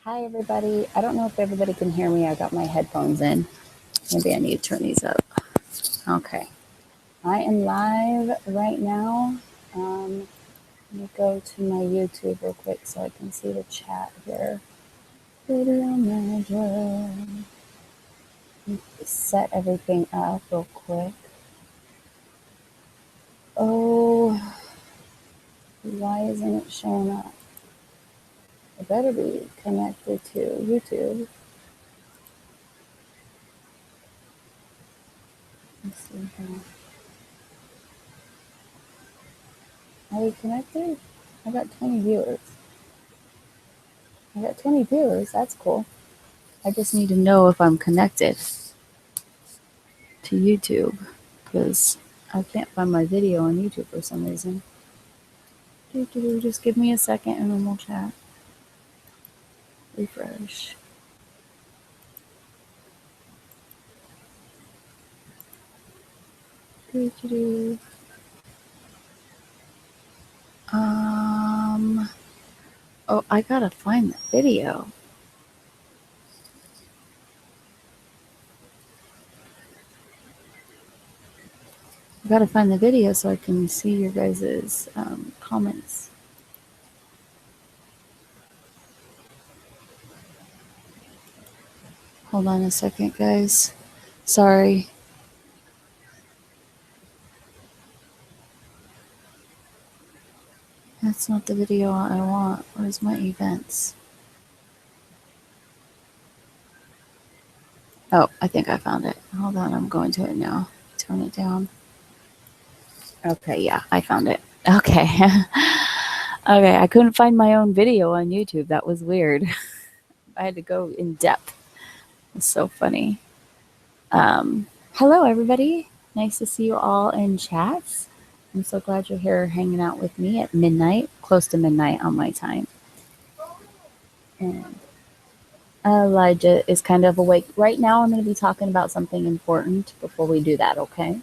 Hi, everybody. I don't know if everybody can hear me. I got my headphones in. Maybe I need to turn these up. Okay. I am live right now. Let me go to my YouTube real quick so I can see the chat here. Video manager. Set everything up real quick. Oh, why isn't it showing up? It better be connected to YouTube. Let's see here. Are we connected? I got 20 viewers. I got 20 viewers. That's cool. I just need to know if I'm connected to YouTube because I can't find my video on YouTube for some reason. Just give me a second and then we'll chat. Refresh. Oh, I gotta find the video. I gotta find the video so I can see your guys' comments. Hold on a second, guys. Sorry. That's not the video I want. Where's my events? Oh, I think I found it. Hold on, I'm going to it now. Turn it down. Okay, yeah, I found it. Okay. Okay, I couldn't find my own video on YouTube. That was weird. I had to go in depth. It's so funny. Hello, everybody. Nice to see you all in chats. I'm so glad you're here hanging out with me at midnight, close to midnight on my time. And Elijah is kind of awake. Right now, I'm going to be talking about something important before we do that, okay?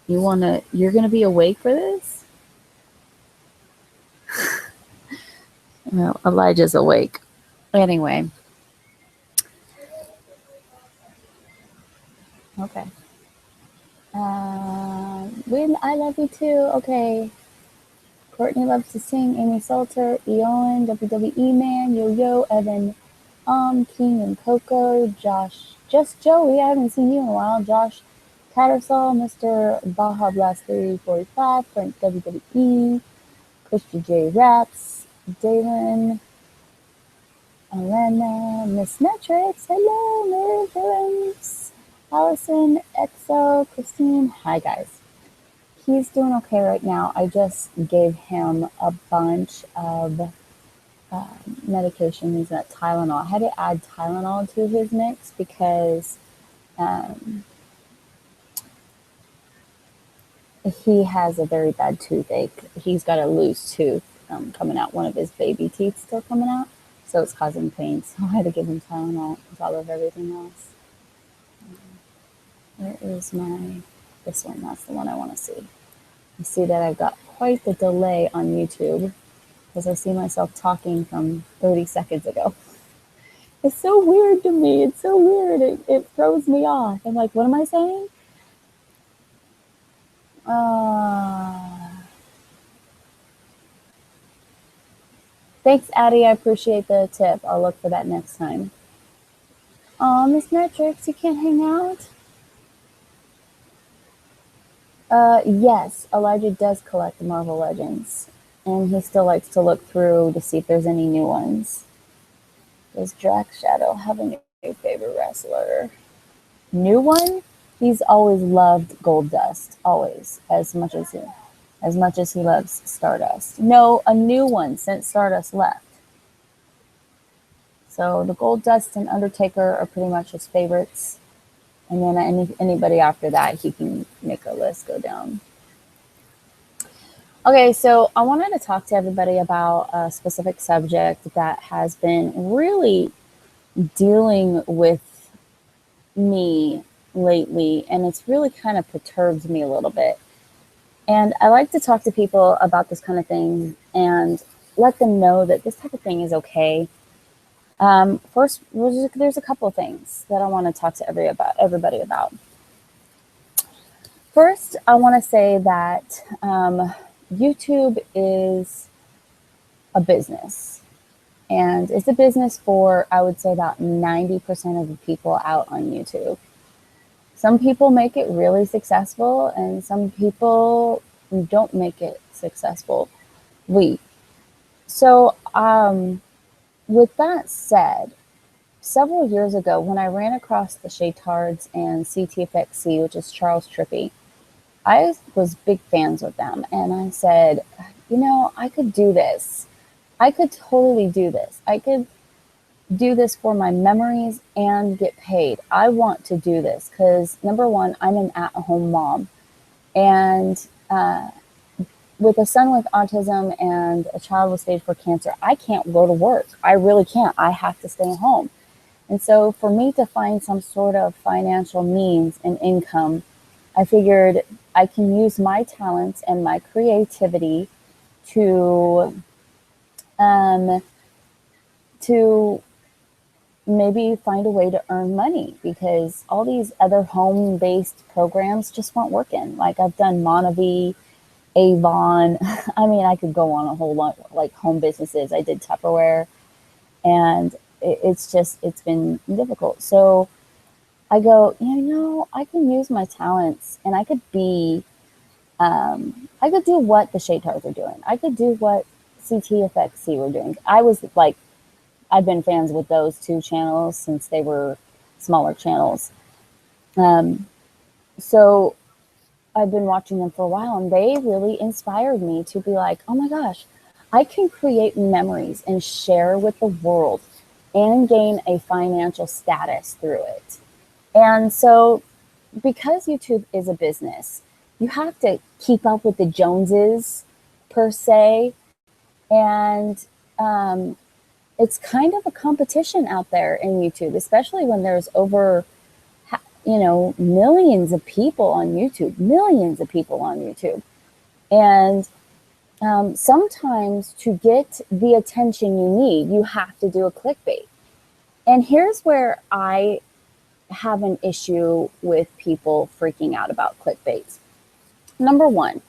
You're going to be awake for this? Well, Elijah's awake. Anyway. Okay. Win, I love you too. Okay. Courtney loves to sing. Amy Salter, Eoin, WWE Man, Yo-Yo, Evan, King and Coco, Josh, just Joey. I haven't seen you in a while. Josh Tattersall, Mr. Baja Blast 345, Frank WWE, Christy J Raps, Dalen, Alana, Miss Metrics, hello, Mary Villains, Allison, Exo, Christine. Hi, guys. He's doing okay right now. I just gave him a bunch of medication. He's got Tylenol. I had to add Tylenol to his mix because he has a very bad toothache. He's got a loose tooth coming out. One of his baby teeth still coming out. So it's causing pain. So I had to give him Tylenol on top of everything else. Where is this one? That's the one I want to see. You see that I've got quite the delay on YouTube because I see myself talking from 30 seconds ago. It's so weird to me. It's so weird. It throws me off. I'm like, what am I saying? Thanks, Addie. I appreciate the tip. I'll look for that next time. Oh, Miss Metrics, you can't hang out? Yes, Elijah does collect the Marvel Legends, and he still likes to look through to see if there's any new ones. Does Drax Shadow have a new favorite wrestler? New one? He's always loved Gold Dust, always, as much as he loves Stardust. No, a new one since Stardust left. So the Gold Dust and Undertaker are pretty much his favorites. And then anybody after that, he can make a list go down. Okay, so I wanted to talk to everybody about a specific subject that has been really dealing with me lately, and it's really kind of perturbed me a little bit. And I like to talk to people about this kind of thing and let them know that this type of thing is okay. First, there's a couple of things that I want to talk to everybody about. First, I want to say that YouTube is a business. And it's a business for, I would say, about 90% of the people out on YouTube. Some people make it really successful, and some people don't make it successful. So, with that said, several years ago, when I ran across the CHATS and CTFXC, which is Charles Trippy, I was big fans with them. And I said, you know, I could do this. I could totally do this. I could do this for my memories and get paid. I want to do this because, number one, I'm an at-home mom. And with a son with autism and a child with stage 4 cancer, I can't go to work. I really can't. I have to stay home. And so for me to find some sort of financial means and income, I figured I can use my talents and my creativity to maybe find a way to earn money, because all these other home-based programs just weren't working. Like, I've done Monavie, Avon. I mean, I could go on a whole lot, like home businesses. I did Tupperware, and it's been difficult. So I go, you know, I can use my talents, and I could do what the CHATS are doing. I could do what CTFXC were doing. I've been fans with those two channels since they were smaller channels. So I've been watching them for a while, and they really inspired me to be like, oh my gosh, I can create memories and share with the world and gain a financial status through it. And so, because YouTube is a business, you have to keep up with the Joneses, per se. And it's kind of a competition out there in YouTube, especially when there's over, millions of people on YouTube. And sometimes to get the attention you need, you have to do a clickbait. And here's where I have an issue with people freaking out about clickbaits. Number one,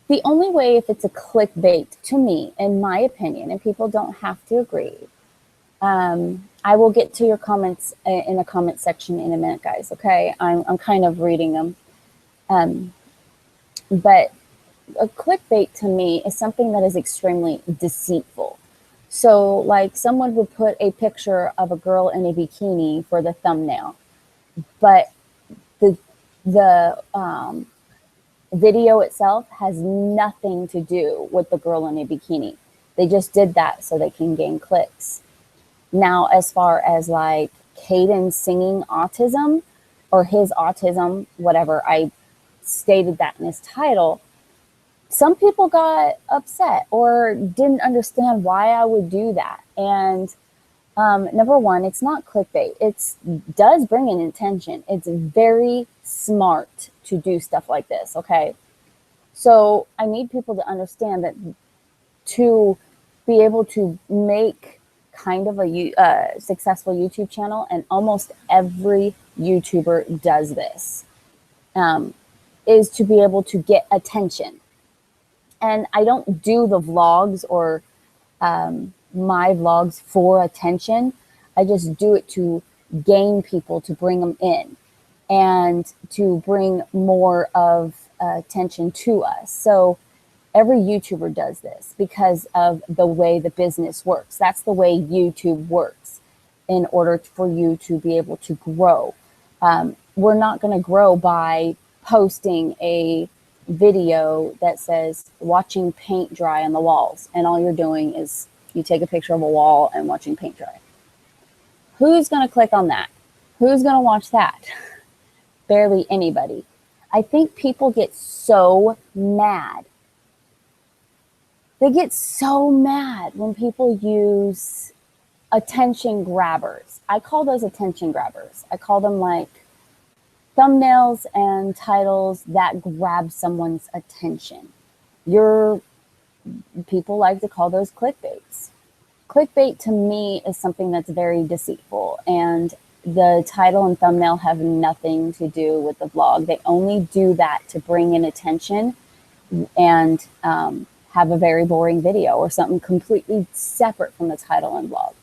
the only way, if it's a clickbait, to me, in my opinion, and people don't have to agree, I will get to your comments in the comment section in a minute, guys, okay? I'm kind of reading them. But a clickbait to me is something that is extremely deceitful. So, like, someone would put a picture of a girl in a bikini for the thumbnail, but the video itself has nothing to do with the girl in a bikini. They just did that so they can gain clicks. Now, as far as like Cayden singing autism or his autism, whatever, I stated that in his title, some people got upset or didn't understand why I would do that. And number one, it's not clickbait. It does bring in attention. It's very smart to do stuff like this, okay? So I need people to understand that to be able to make kind of a successful YouTube channel, and almost every YouTuber does this, is to be able to get attention. And I don't do the vlogs or my vlogs for attention. I just do it to gain people, to bring them in and to bring more of attention to us. So every YouTuber does this because of the way the business works. That's the way YouTube works in order for you to be able to grow. We're not going to grow by posting a video that says watching paint dry on the walls, and all you're doing is you take a picture of a wall and watching paint dry. Who's going to click on that? Who's going to watch that? Barely anybody. I think people get so mad. They get so mad when people use attention grabbers. I call those attention grabbers. I call them like thumbnails and titles that grab someone's attention. People like to call those clickbaits. clickbait to me is something that's very deceitful, and the title and thumbnail have nothing to do with the vlog. They only do that to bring in attention and have a very boring video or something completely separate from the title and vlog.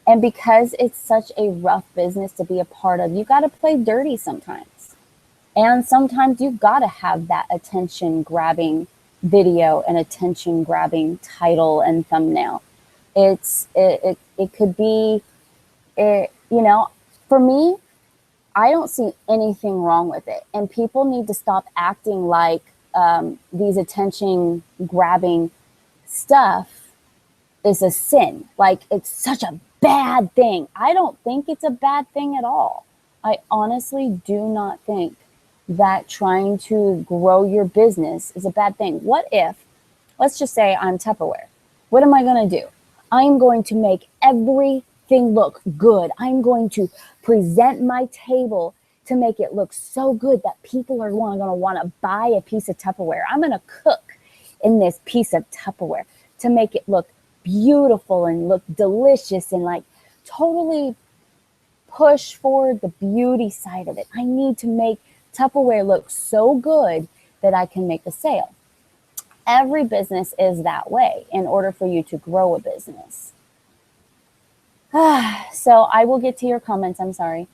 And because it's such a rough business to be a part of, you got to play dirty sometimes. And sometimes you've got to have that attention grabbing video and attention grabbing title and thumbnail. It could be, you know, for me, I don't see anything wrong with it. And people need to stop acting like these attention grabbing stuff is a sin. Like it's such a bad thing. I don't think it's a bad thing at all. I honestly do not think that trying to grow your business is a bad thing. What if, let's just say I'm Tupperware. What am I going to do? I'm going to make everything look good. I'm going to present my table to make it look so good that people are going to want to buy a piece of Tupperware. I'm going to cook in this piece of Tupperware to make it look beautiful and look delicious and like totally push forward the beauty side of it. I need to make Tupperware look so good that I can make a sale. Every business is that way in order for you to grow a business. So I will get to your comments. I'm sorry.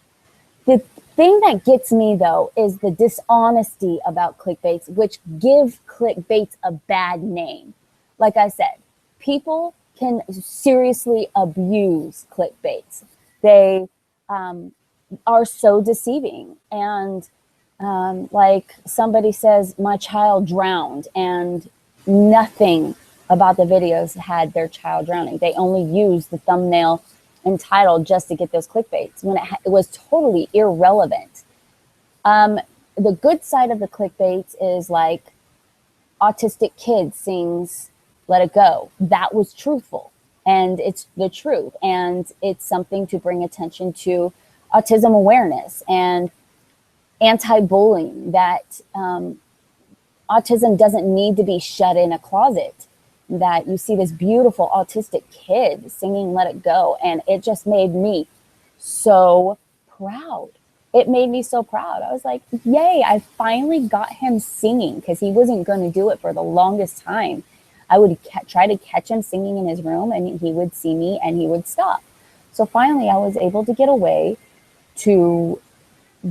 The thing that gets me, though, is the dishonesty about clickbaits, which give clickbaits a bad name. Like I said, people can seriously abuse clickbaits. They are so deceiving. And like somebody says, my child drowned, and nothing about the videos had their child drowning. They only used the thumbnail and title just to get those clickbaits when it was totally irrelevant. The good side of the clickbaits is like autistic kid sings Let It Go. That was truthful, and it's the truth, and it's something to bring attention to autism awareness and anti-bullying, that autism doesn't need to be shut in a closet, that you see this beautiful autistic kid singing Let It Go, and it just made me so proud. It made me so proud. I was like, yay, I finally got him singing, because he wasn't going to do it for the longest time. I would try to catch him singing in his room, and he would see me and he would stop. So finally I was able to get away to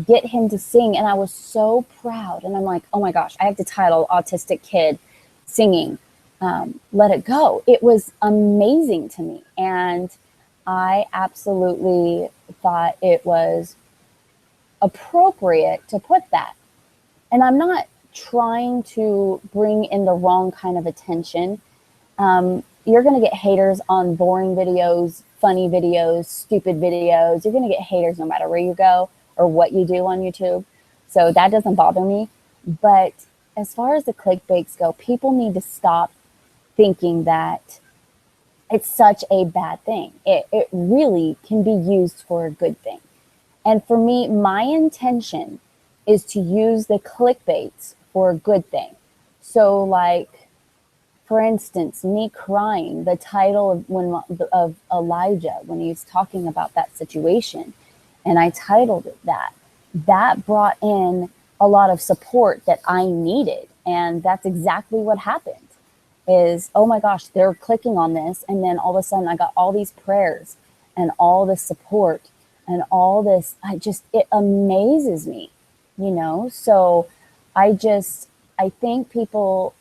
get him to sing, and I was so proud. And I'm like, oh my gosh, I have to title autistic kid singing Let It Go. It was amazing to me, and I absolutely thought it was appropriate to put that. And I'm not trying to bring in the wrong kind of attention. You're going to get haters on boring videos, funny videos, stupid videos. You're going to get haters no matter where you go or what you do on YouTube. So that doesn't bother me. But as far as the clickbaits go, people need to stop thinking that it's such a bad thing. It really can be used for a good thing. And for me, my intention is to use the clickbaits for a good thing. So like, for instance, me crying, the title of Elijah, when he's talking about that situation, and I titled it that brought in a lot of support that I needed. And that's exactly what happened is, oh my gosh, they're clicking on this. And then all of a sudden I got all these prayers and all this support and all this. It amazes me, you know? So I think people,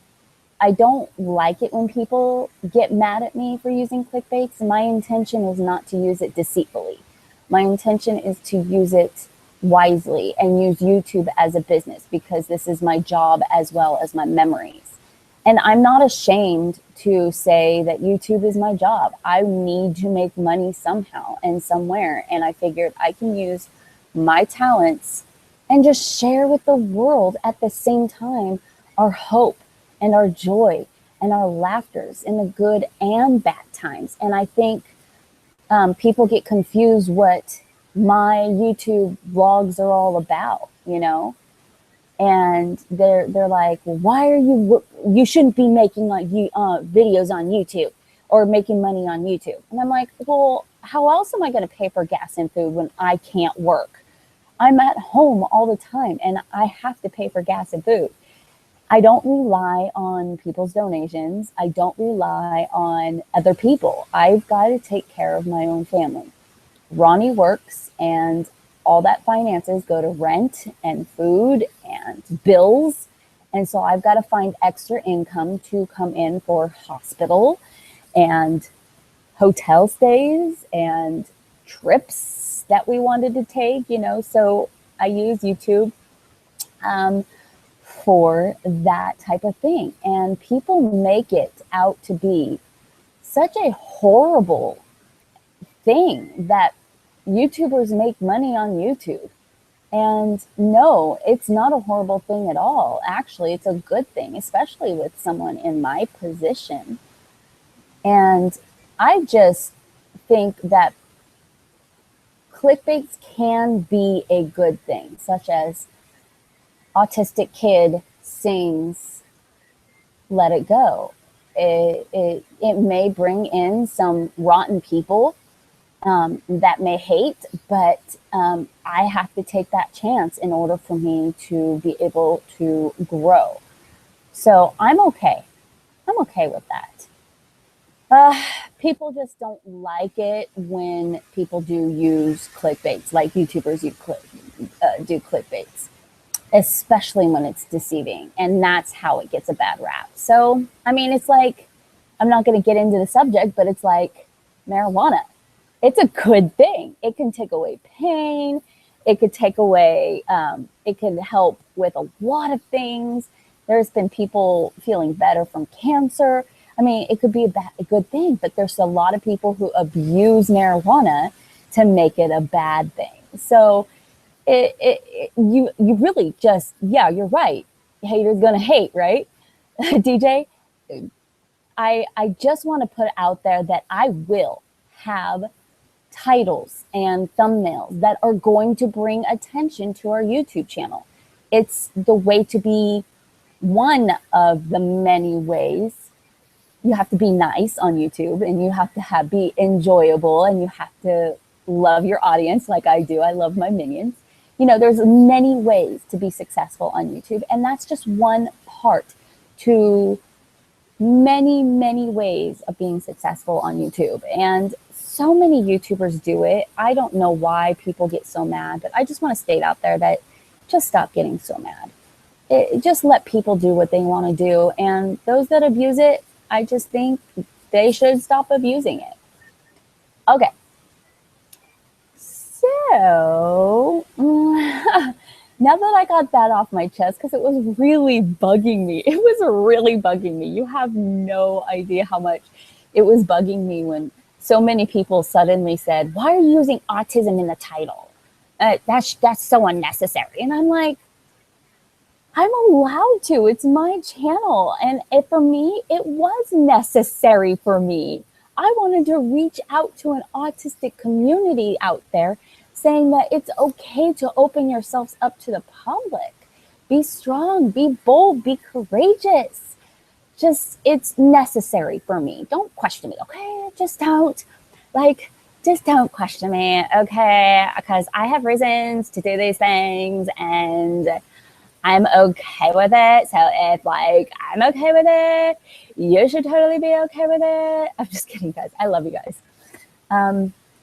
I don't like it when people get mad at me for using clickbaits. My intention is not to use it deceitfully. My intention is to use it wisely and use YouTube as a business, because this is my job as well as my memories. And I'm not ashamed to say that YouTube is my job. I need to make money somehow and somewhere. And I figured I can use my talents and just share with the world at the same time our hope and our joy and our laughters in the good and bad times. And I think people get confused what my YouTube vlogs are all about, you know? And they're like, well, why are you shouldn't be making like videos on YouTube. or making money on YouTube. And I'm like, well, how else am I going to pay for gas and food when I can't work? I'm at home all the time and I have to pay for gas and food. I don't rely on people's donations. I don't rely on other people. I've got to take care of my own family. Ronnie works and all that finances go to rent and food and bills. And so I've got to find extra income to come in for hospital and hotel stays and trips that we wanted to take, you know. So I use YouTube for that type of thing. And people make it out to be such a horrible thing that YouTubers make money on YouTube. And no, it's not a horrible thing at all. Actually, it's a good thing, especially with someone in my position. And I just think that clickbaits can be a good thing, such as autistic kid sings Let It Go. It may bring in some rotten people that may hate, but I have to take that chance in order for me to be able to grow. So I'm okay. I'm okay with that. People just don't like it when people do use clickbaits, like YouTubers do clickbaits, especially when it's deceiving. And that's how it gets a bad rap. So, I mean, it's like, I'm not going to get into the subject, but it's like marijuana. It's a good thing. It can take away pain. It could take away, it can help with a lot of things. There's been people feeling better from cancer. I mean, it could be a good thing, but there's a lot of people who abuse marijuana to make it a bad thing. So you really just, yeah, you're right. Haters gonna hate, right? DJ, I just want to put out there that I will have titles and thumbnails that are going to bring attention to our YouTube channel. It's the way to be one of the many ways. You have to be nice on YouTube, and you have to be enjoyable, and you have to love your audience like I do. I love my minions. You know, there's many ways to be successful on YouTube, and that's just one part to many, many ways of being successful on YouTube. And so many YouTubers do it. I don't know why people get so mad, but I just want to state out there that just stop getting so mad. Just let people do what they want to do. And those that abuse it, I just think they should stop abusing it. Okay. So, now that I got that off my chest, because it was really bugging me. It was really bugging me. You have no idea how much it was bugging me when so many people suddenly said, why are you using autism in the title? That's so unnecessary. And I'm like, I'm allowed to. It's my channel. And for me, it was necessary for me. I wanted to reach out to an autistic community out there saying that it's okay to open yourselves up to the public. Be strong, be bold, be courageous. Just, it's necessary for me. Don't question me, okay? Just don't question me, okay? Because I have reasons to do these things and I'm okay with it. So if I'm okay with it, you should totally be okay with it. I'm just kidding, guys. I love you guys.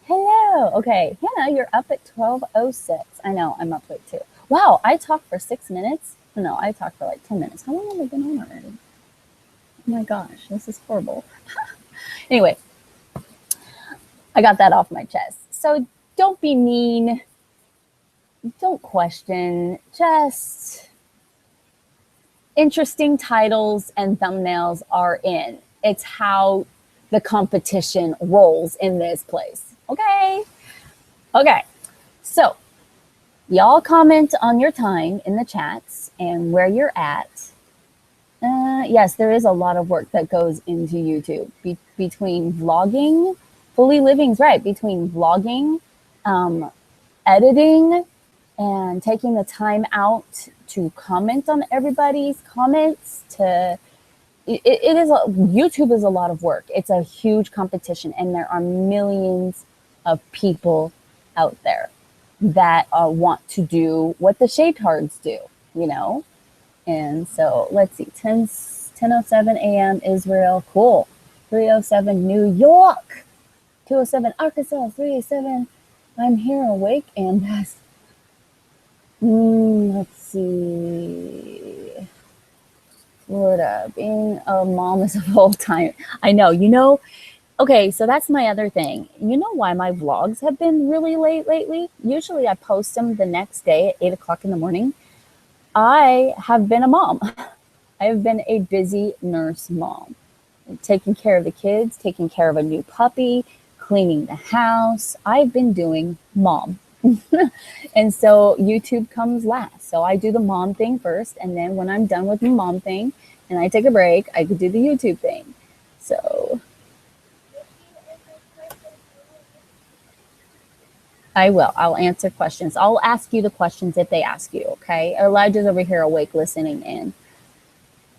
Hello. Okay. Hannah, you're up at 12:06. I know, I'm up late too. Wow, I talked for 6 minutes. No, I talked for like 10 minutes. How long have I been on already? Oh my gosh, this is horrible. Anyway, I got that off my chest. So don't be mean. Don't question. Just interesting titles and thumbnails are in. It's how the competition rolls in this place. Okay. Okay. So y'all comment on your time in the chats and where you're at. Yes, there is a lot of work that goes into YouTube between vlogging. Fully Living's right. Between vlogging, editing, and taking the time out to comment on everybody's comments, to it is, YouTube is a lot of work. It's a huge competition, and there are millions of people out there that want to do what the Shaytards do, you know? And so let's see, 10:07 a.m. Israel, cool. 3:07 New York, 2:07 Arkansas, 3:07 I'm here awake, and that's, let's see, Florida, being a mom is a full time. I know, you know. Okay, so that's my other thing. You know why my vlogs have been really late lately? Usually I post them the next day at 8 o'clock in the morning. I have been a mom. I have been a busy nurse mom, taking care of the kids, taking care of a new puppy, cleaning the house. I've been doing mom. And so YouTube comes last. So I do the mom thing first, and then when I'm done with the mom thing and I take a break, I could do the YouTube thing. So I will. I'll answer questions. I'll ask you the questions if they ask you, okay? Elijah's over here awake listening in.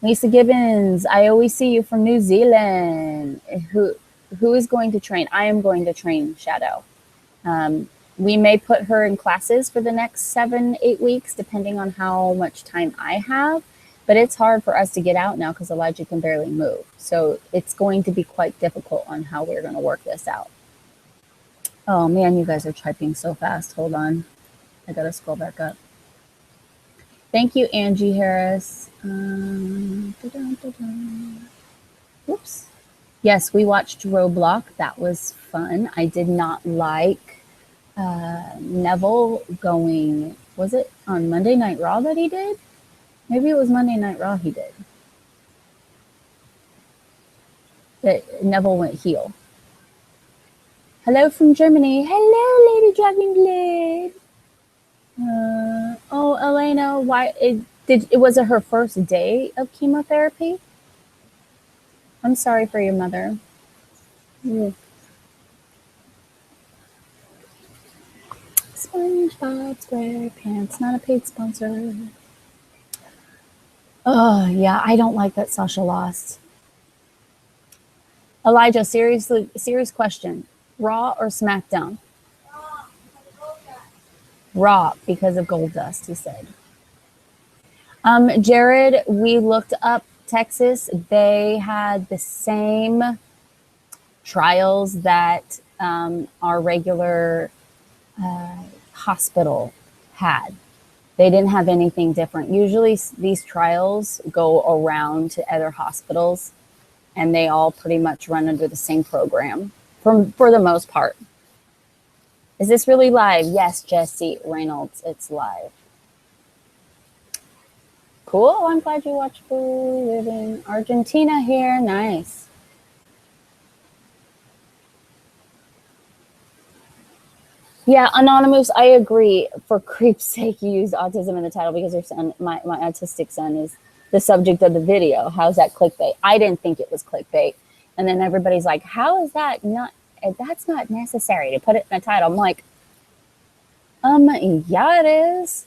Lisa Gibbons, I always see you from New Zealand. Who is going to train? I am going to train Shadow. We may put her in classes for the next 7-8 weeks, depending on how much time I have. But it's hard for us to get out now because Elijah can barely move. So it's going to be quite difficult on how we're going to work this out. Oh man, you guys are typing so fast. Hold on. I gotta scroll back up. Thank you, Angie Harris. Whoops. Yes, we watched Roblox. That was fun. I did not like Neville going, was it on Monday Night Raw that he did? Maybe it was Monday Night Raw he did. That Neville went heel. Hello from Germany. Hello, Lady Dragonblade. Oh, Elena, why was it her first day of chemotherapy? I'm sorry for your mother. SpongeBob SquarePants, not a paid sponsor. Oh yeah, I don't like that Sasha lost. Elijah, serious question. Raw or SmackDown? Raw, because of Goldust, he said. Jared, we looked up Texas. They had the same trials that our regular hospital had. They didn't have anything different. Usually these trials go around to other hospitals, and they all pretty much run under the same program for the most part. Is this really live? Yes, Jesse Reynolds, it's live. Cool, I'm glad you watched Live in Argentina here. Nice. Yeah, Anonymous, I agree. For creep's sake, you use autism in the title because your son, my autistic son, is the subject of the video. How's that clickbait? I didn't think it was clickbait. And then everybody's like, how is that not, that's not necessary to put it in the title. I'm like, yeah, it is.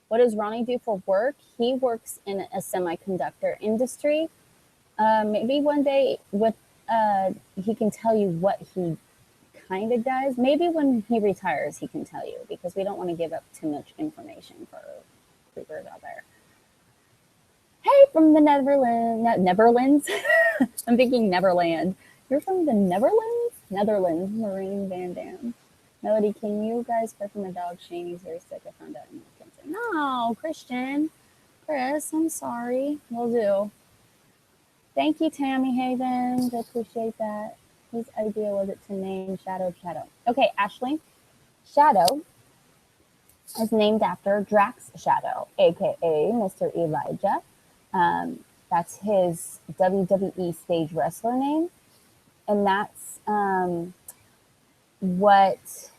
What does Ronnie do for work? He works in a semiconductor industry. Maybe one day with he can tell you what he kind of does. Maybe when he retires, he can tell you, because we don't want to give up too much information for creepers out there. Hey, from the Netherlands. I'm thinking Neverland. You're from the Netherlands? Netherlands, Marine Van Dam. Melody, can you guys care for my dog? Shane's very sick. I found out. No, Christian. Chris, I'm sorry. Will do. Thank you, Tammy Havens. I appreciate that. Whose idea was it to name Shadow? Okay, Ashley. Shadow is named after Drax Shadow, aka Mr. Elijah. That's his WWE stage wrestler name. And that's what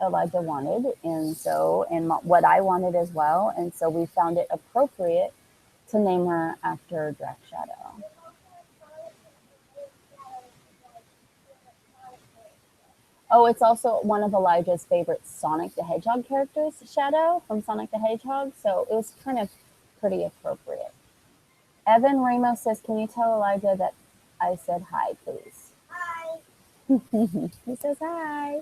Elijah wanted, and what I wanted as well. And so we found it appropriate to name her after Drax Shadow. Oh, it's also one of Elijah's favorite Sonic the Hedgehog characters, Shadow from Sonic the Hedgehog. So it was kind of pretty appropriate. Evan Ramos says, can you tell Elijah that I said hi, please? Hi. He says hi.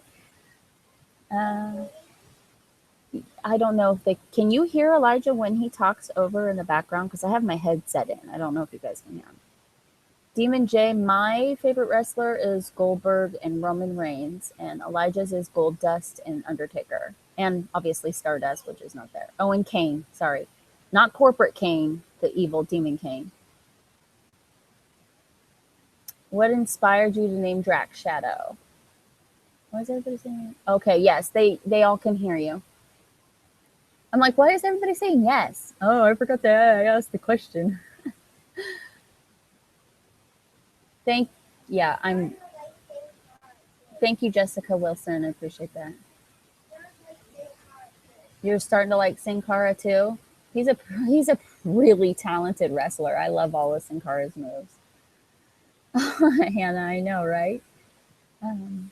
I don't know if they can. You hear Elijah when he talks over in the background? Because I have my headset in. I don't know if you guys can hear him. Demon J, my favorite wrestler is Goldberg and Roman Reigns, and Elijah's is Goldust and Undertaker, and obviously Stardust, which is not there. Oh, and Kane. Sorry, not corporate Kane, the evil demon Kane. What inspired you to name Drax Shadow? What is everybody saying? Okay, yes, they all can hear you. I'm like, why is everybody saying yes? Oh, I forgot to ask the question. Thank you, Jessica Wilson. I appreciate that. You're starting to like Sin Cara too? He's a really talented wrestler. I love all of Sin Cara's moves. Hannah, I know, right? Do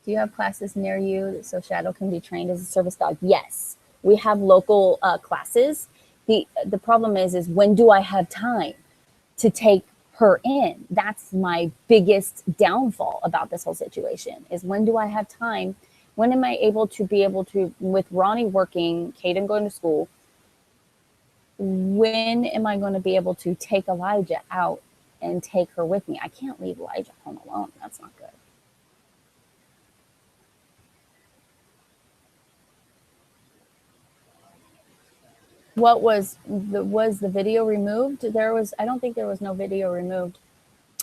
you have classes near you so Shadow can be trained as a service dog? Yes, we have local classes. The problem is when do I have time to take her in? That's my biggest downfall about this whole situation, is when do I have time? When am I able to, with Ronnie working, Cayden going to school, when am I going to be able to take Elijah out and take her with me? I can't leave Elijah home alone. That's not good. What was the video removed? I don't think there was no video removed.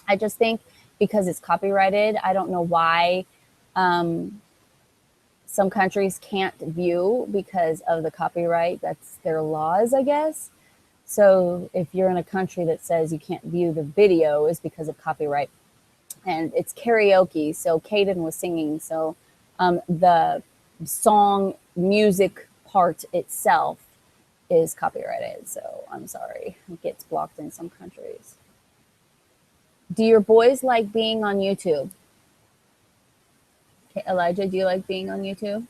I just think because it's copyrighted, I don't know why some countries can't view because of the copyright. That's their laws, I guess. So if you're in a country that says you can't view the video, is because of copyright. And it's karaoke, so Cayden was singing. So the song music part itself is copyrighted. So I'm sorry, it gets blocked in some countries. Do your boys like being on YouTube? Okay, Elijah, do you like being on YouTube?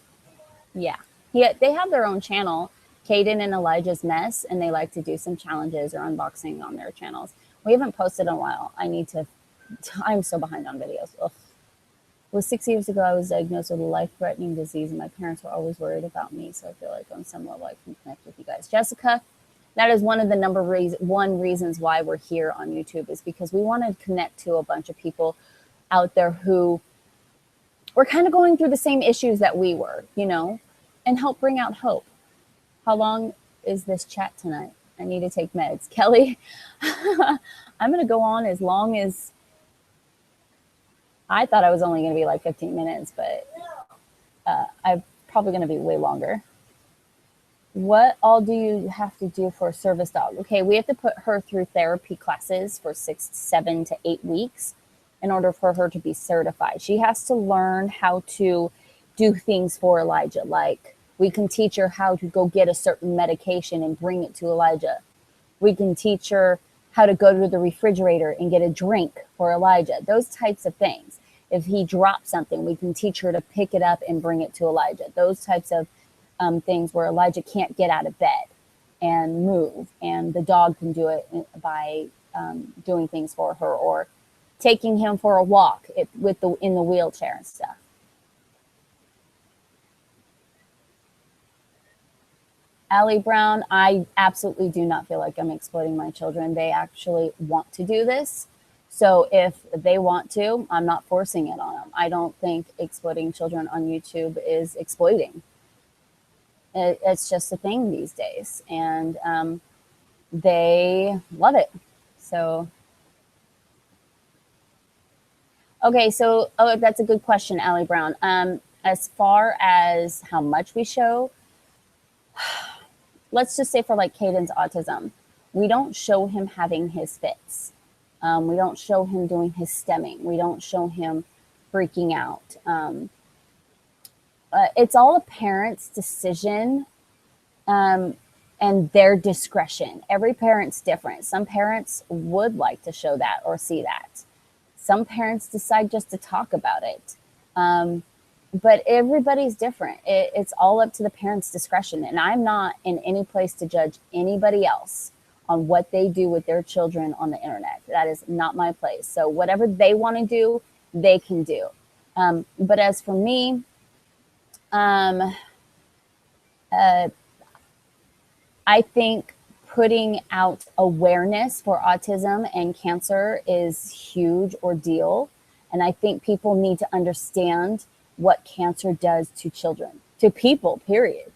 Yeah. They have their own channel, Cayden and Elijah's Mess, and they like to do some challenges or unboxing on their channels. We haven't posted in a while. I'm so behind on videos. Ugh. It was 6 years ago, I was diagnosed with a life-threatening disease, and my parents were always worried about me, so I feel like on some level I can connect with you guys. Jessica, that is one of the one reasons why we're here on YouTube, is because we want to connect to a bunch of people out there who were kind of going through the same issues that we were, and help bring out hope. How long is this chat tonight? I need to take meds. Kelly, I'm going to go on as long as, I thought I was only going to be like 15 minutes, but I'm probably going to be way longer. What all do you have to do for a service dog? Okay, we have to put her through therapy classes for 6, 7 to 8 weeks in order for her to be certified. She has to learn how to do things for Elijah. Like, we can teach her how to go get a certain medication and bring it to Elijah. We can teach her how to go to the refrigerator and get a drink for Elijah. Those types of things. If he drops something, we can teach her to pick it up and bring it to Elijah. Those types of things where Elijah can't get out of bed and move, and the dog can do it by doing things for her, or taking him for a walk in the wheelchair and stuff. Allie Brown, I absolutely do not feel like I'm exploiting my children. They actually want to do this. So if they want to, I'm not forcing it on them. I don't think exploiting children on YouTube is exploiting. It's just a thing these days, and they love it. So, okay, so that's a good question, Allie Brown. As far as how much we show, let's just say for like Cayden's autism, we don't show him having his fits. We don't show him doing his stemming. We don't show him freaking out. It's all a parent's decision and their discretion. Every parent's different. Some parents would like to show that or see that. Some parents decide just to talk about it. But everybody's different. It's all up to the parent's discretion. And I'm not in any place to judge anybody else on what they do with their children on the internet. That is not my place. So whatever they want to do, they can do. But as for me, I think putting out awareness for autism and cancer is huge ordeal. And I think people need to understand what cancer does to children, to people, period.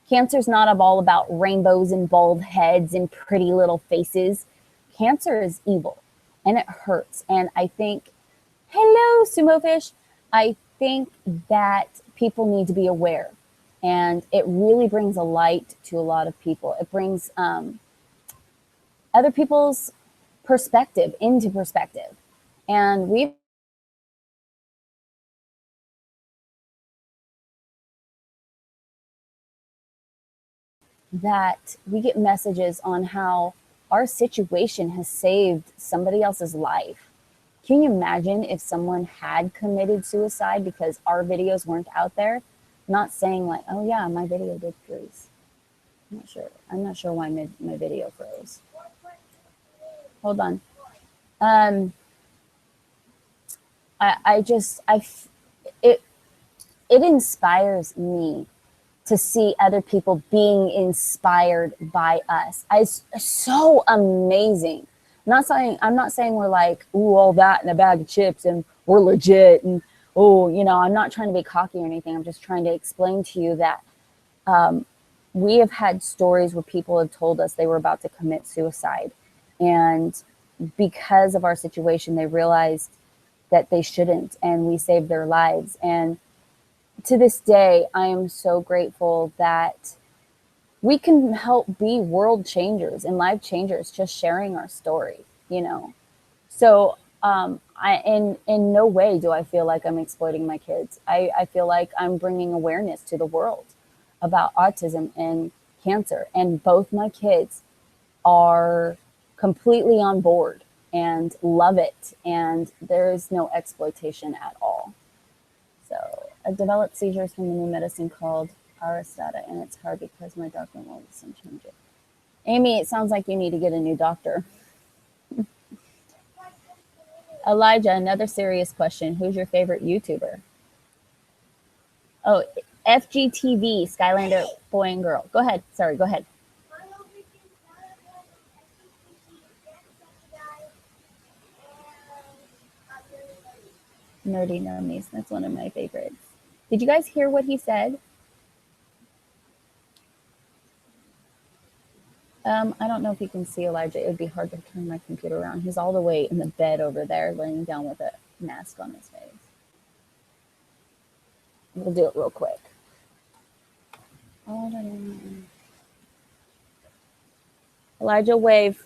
Cancer's not all about rainbows and bald heads and pretty little faces. Cancer is evil and it hurts. And I think, hello, sumo fish. I think that people need to be aware. And it really brings a light to a lot of people. It brings other people's perspective into perspective. And we've that we get messages on how our situation has saved somebody else's life. Can you imagine if someone had committed suicide because our videos weren't out there? Not saying like, oh yeah, my video did freeze. I'm not sure. I'm not sure why my video froze. Hold on. It inspires me to see other people being inspired by us. It's so amazing. I'm not saying we're like, ooh, all that and a bag of chips and we're legit and oh, you know, I'm not trying to be cocky or anything. I'm just trying to explain to you that we have had stories where people have told us they were about to commit suicide. And because of our situation, they realized that they shouldn't, and we saved their lives. And to this day, I am so grateful that we can help be world changers and life changers just sharing our story, you know. So in no way do I feel like I'm exploiting my kids. I feel like I'm bringing awareness to the world about autism and cancer. And both my kids are completely on board and love it. And there is no exploitation at all. So I developed seizures from a new medicine called Aristata, and it's hard because my doctor won't listen change it. Amy, it sounds like you need to get a new doctor. Elijah, another serious question. Who's your favorite YouTuber? Oh, FGTV, Skylander Boy and Girl. Go ahead. Sorry, go ahead. Nerdy Nummies. That's one of my favorites. Did you guys hear what he said? I don't know if you can see Elijah. It would be hard to turn my computer around. He's all the way in the bed over there, laying down with a mask on his face. We'll do it real quick. Elijah, wave.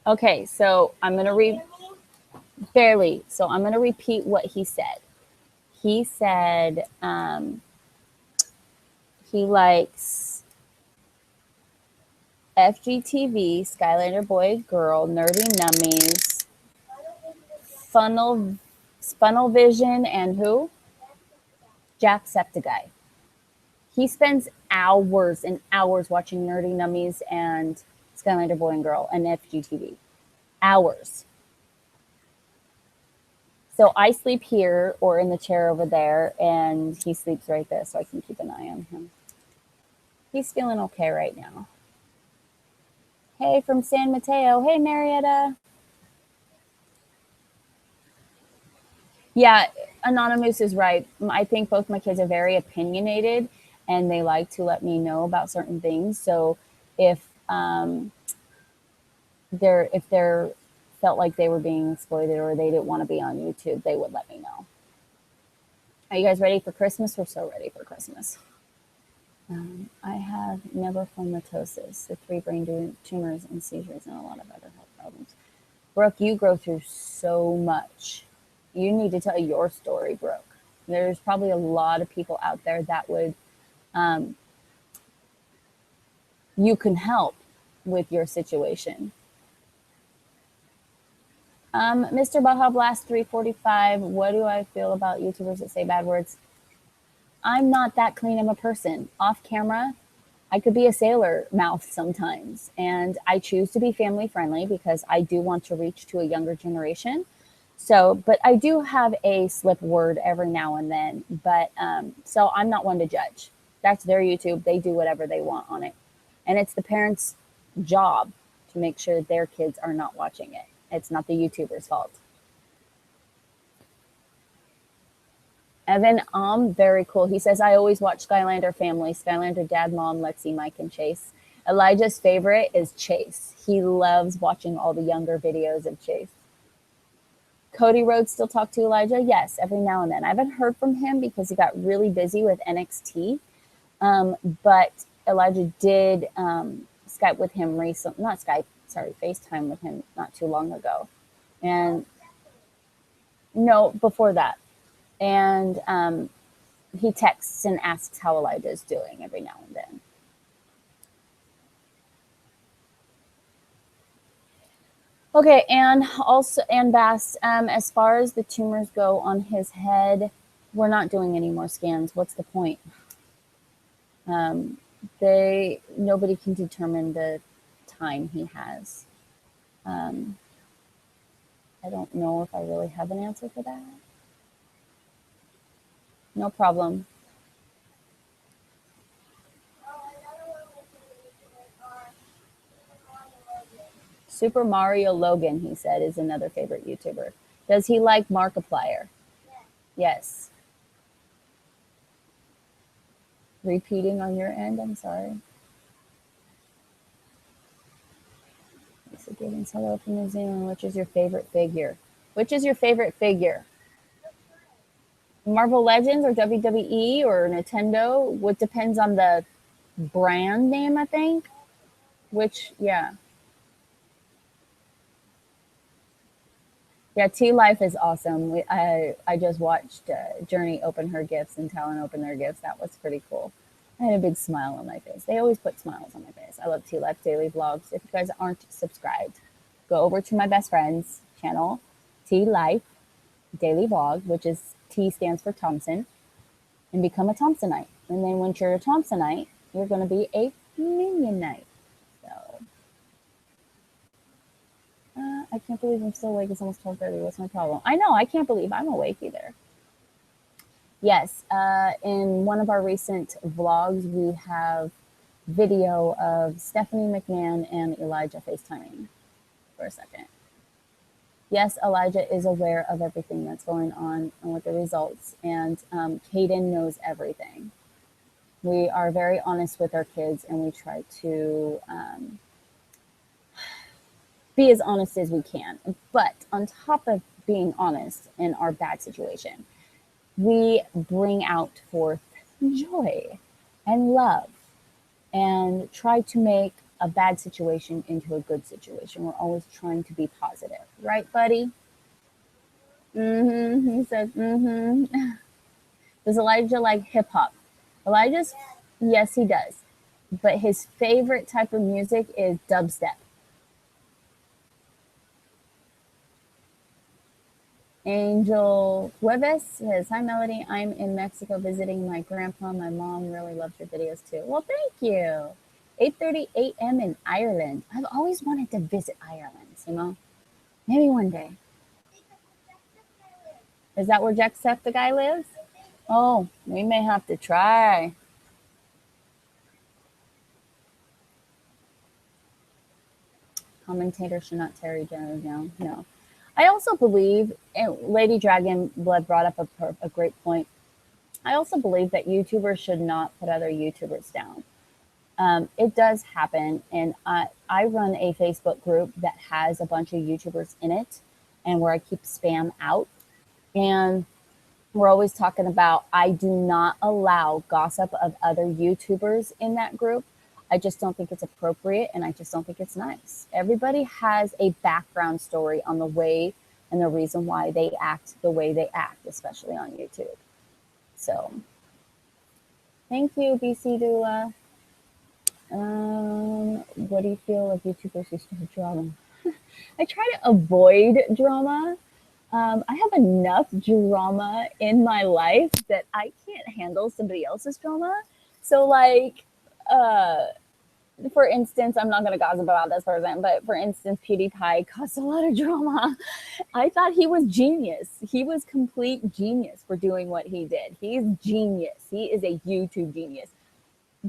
Okay, so I'm going to barely. So I'm going to repeat what he said. He said he likes FGTV, Skylander Boy Girl, Nerdy Nummies, Funnel Vision, and who? Jacksepticeye. He spends hours and hours watching Nerdy Nummies and Skylander Boy and Girl and FGTV. Hours. So I sleep here or in the chair over there, and he sleeps right there, so I can keep an eye on him. He's feeling okay right now. Hey, from San Mateo. Hey, Marietta. Yeah, Anonymous is right. I think both my kids are very opinionated, and they like to let me know about certain things. So if they're felt like they were being exploited or they didn't want to be on YouTube, they would let me know. Are you guys ready for Christmas? We're so ready for Christmas. I have nephrophomatosis, the 3 brain tumors and seizures and a lot of other health problems. Brooke, you go through so much. You need to tell your story, Brooke. There's probably a lot of people out there that would, you can help with your situation. Mr. Baja Blast 345, what do I feel about YouTubers that say bad words? I'm not that clean of a person. Off camera, I could be a sailor mouth sometimes. And I choose to be family friendly because I do want to reach to a younger generation. So, but I do have a slip word every now and then. But so I'm not one to judge. That's their YouTube. They do whatever they want on it. And it's the parents' job to make sure their kids are not watching it. It's not the YouTuber's fault. Evan, very cool. He says, I always watch Skylander Family. Skylander Dad, Mom, Lexi, Mike, and Chase. Elijah's favorite is Chase. He loves watching all the younger videos of Chase. Cody Rhodes still talk to Elijah? Yes, every now and then. I haven't heard from him because he got really busy with NXT. But Elijah did Skype with him recently. Not Skype, sorry, FaceTime with him not too long ago. And no, before that. And he texts and asks how Elijah is doing every now and then. Okay, and also, and Bass, as far as the tumors go on his head, we're not doing any more scans. What's the point? Nobody can determine the time he has. I don't know if I really have an answer for that. No problem. Super Mario Logan, he said, is another favorite YouTuber. Does he like Markiplier? Yes. Repeating on your end, I'm sorry. Lisa Gibbons, hello from New Zealand. Which is your favorite figure? Which is your favorite figure? Marvel Legends or WWE or Nintendo? What depends on the brand name, I think. Which, yeah. Yeah, T-Life is awesome. I just watched Journey open her gifts and Talon open their gifts. That was pretty cool. I had a big smile on my face. They always put smiles on my face. I love T-Life Daily Vlogs. If you guys aren't subscribed, go over to my best friend's channel, T-Life Daily Vlog, which is T stands for Thompson, and become a Thompsonite. And then once you're a Thompsonite, you're going to be a Minionite. So, I can't believe I'm still awake. It's almost 12:30. What's my problem? I know. I can't believe I'm awake either. Yes. In one of our recent vlogs, we have video of Stephanie McMahon and Elijah FaceTiming for a second. Yes, Elijah is aware of everything that's going on and with the results, and Cayden knows everything. We are very honest with our kids, and we try to be as honest as we can. But on top of being honest in our bad situation, we bring out forth joy and love and try to make a bad situation into a good situation. We're always trying to be positive. Right, buddy? He said, Does Elijah like hip hop? Yes, he does. But his favorite type of music is dubstep. Angel Jueves says, hi, Melody. I'm in Mexico visiting my grandpa. My mom really loves your videos, too. Well, thank you. 8:30 a.m. in Ireland. I've always wanted to visit Ireland, Simo. Maybe one day. Is that where Jacksepticeye lives? Oh, we may have to try. Commentator should not Terry Jones. No. I also believe, and Lady Dragon Blood brought up a great point. I also believe that YouTubers should not put other YouTubers down. It does happen, and I run a Facebook group that has a bunch of YouTubers in it, and where I keep spam out. And we're always talking about, I do not allow gossip of other YouTubers in that group. I just don't think it's appropriate, and I just don't think it's nice. Everybody has a background story on the way and the reason why they act the way they act, especially on YouTube. So, thank you, BC Dula. What do you feel of YouTubers who start drama? I try to avoid drama. I have enough drama in my life that I can't handle somebody else's drama. So, like, for instance, I'm not going to gossip about this person, but for instance, PewDiePie caused a lot of drama. I thought he was genius. He was complete genius for doing what he did. He's genius. He is a YouTube genius.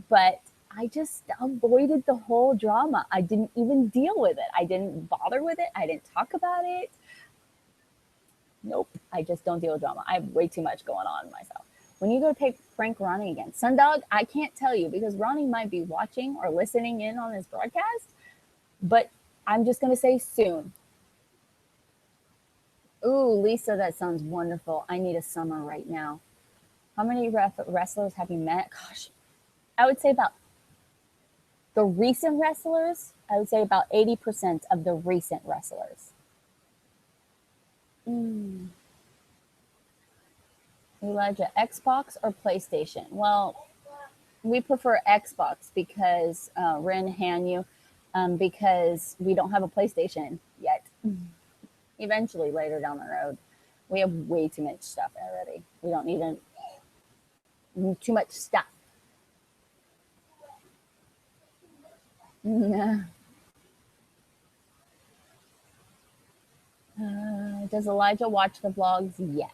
But I just avoided the whole drama. I didn't even deal with it. I didn't bother with it. I didn't talk about it. Nope. I just don't deal with drama. I have way too much going on myself. When you go to pick Frank Ronnie again, Sundog, I can't tell you because Ronnie might be watching or listening in on this broadcast, but I'm just going to say soon. Ooh, Lisa, that sounds wonderful. I need a summer right now. How many wrestlers have you met? Gosh, I would say about the recent wrestlers, I would say about 80% of the recent wrestlers. Elijah, Xbox or PlayStation? Well, we prefer Xbox because Ren Hanyu, because we don't have a PlayStation yet. Eventually, later down the road, we have way too much stuff already. We don't need too much stuff. Does Elijah watch the vlogs? Yes.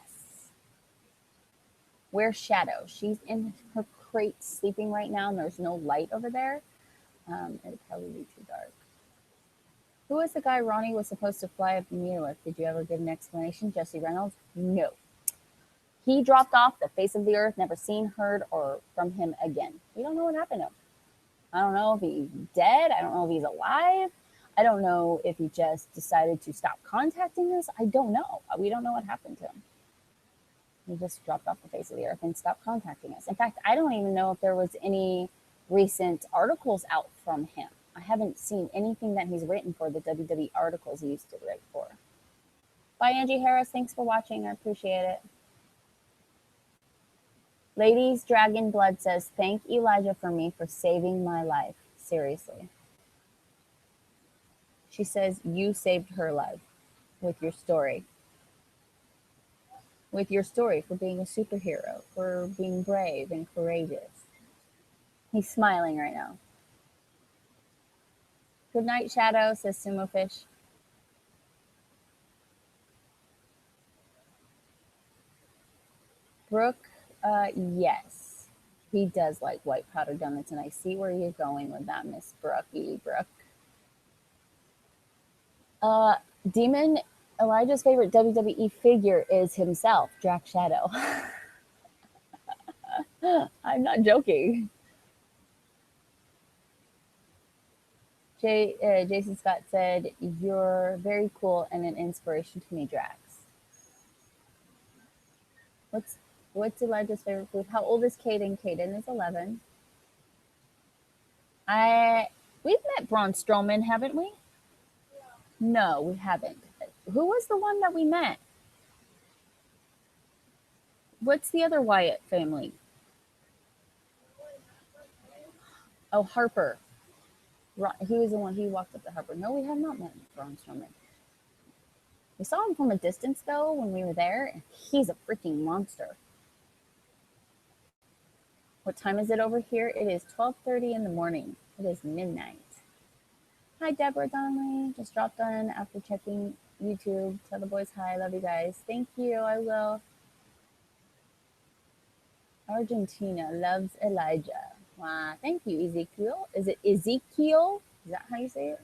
Where's Shadow? She's in her crate sleeping right now, and there's no light over there. It'd probably be too dark. Who was the guy Ronnie was supposed to fly up the meter with? Did you ever get an explanation? Jesse Reynolds? No. He dropped off the face of the earth, never seen, heard, or from him again. We don't know what happened to him. I don't know if he's dead. I don't know if he's alive. I don't know if he just decided to stop contacting us. I don't know. We don't know what happened to him. He just dropped off the face of the earth and stopped contacting us. In fact, I don't even know if there was any recent articles out from him. I haven't seen anything that he's written for the WWE articles he used to write for. Bye, Angie Harris. Thanks for watching. I appreciate it. Ladies Dragon Blood says, thank Elijah for me for saving my life. Seriously. She says, you saved her life with your story. With your story for being a superhero, for being brave and courageous. He's smiling right now. Good night, Shadow, says Sumo Fish. Brooke, yes. He does like white powder donuts, and I see where you're going with that, Miss Brookie. Brooke. Demon, Elijah's favorite WWE figure is himself, Drax Shadow. I'm not joking. Jason Scott said, you're very cool and an inspiration to me, Drax. What's Elijah's favorite food? How old is Cayden? Cayden is 11. We've met Braun Strowman, haven't we? No, we haven't. Who was the one that we met? What's the other Wyatt family? Oh, Harper. He was the one who walked up to Harper. No, we have not met Braun Strowman. We saw him from a distance, though, when we were there, and he's a freaking monster. What time is it over here? It is 12:30 in the morning. It is midnight. Hi, Deborah Donnelly. Just dropped on after checking YouTube. Tell the boys hi. Love you guys. Thank you. I will. Argentina loves Elijah. Wow. Thank you, Ezekiel. Is it Ezekiel? Is that how you say it?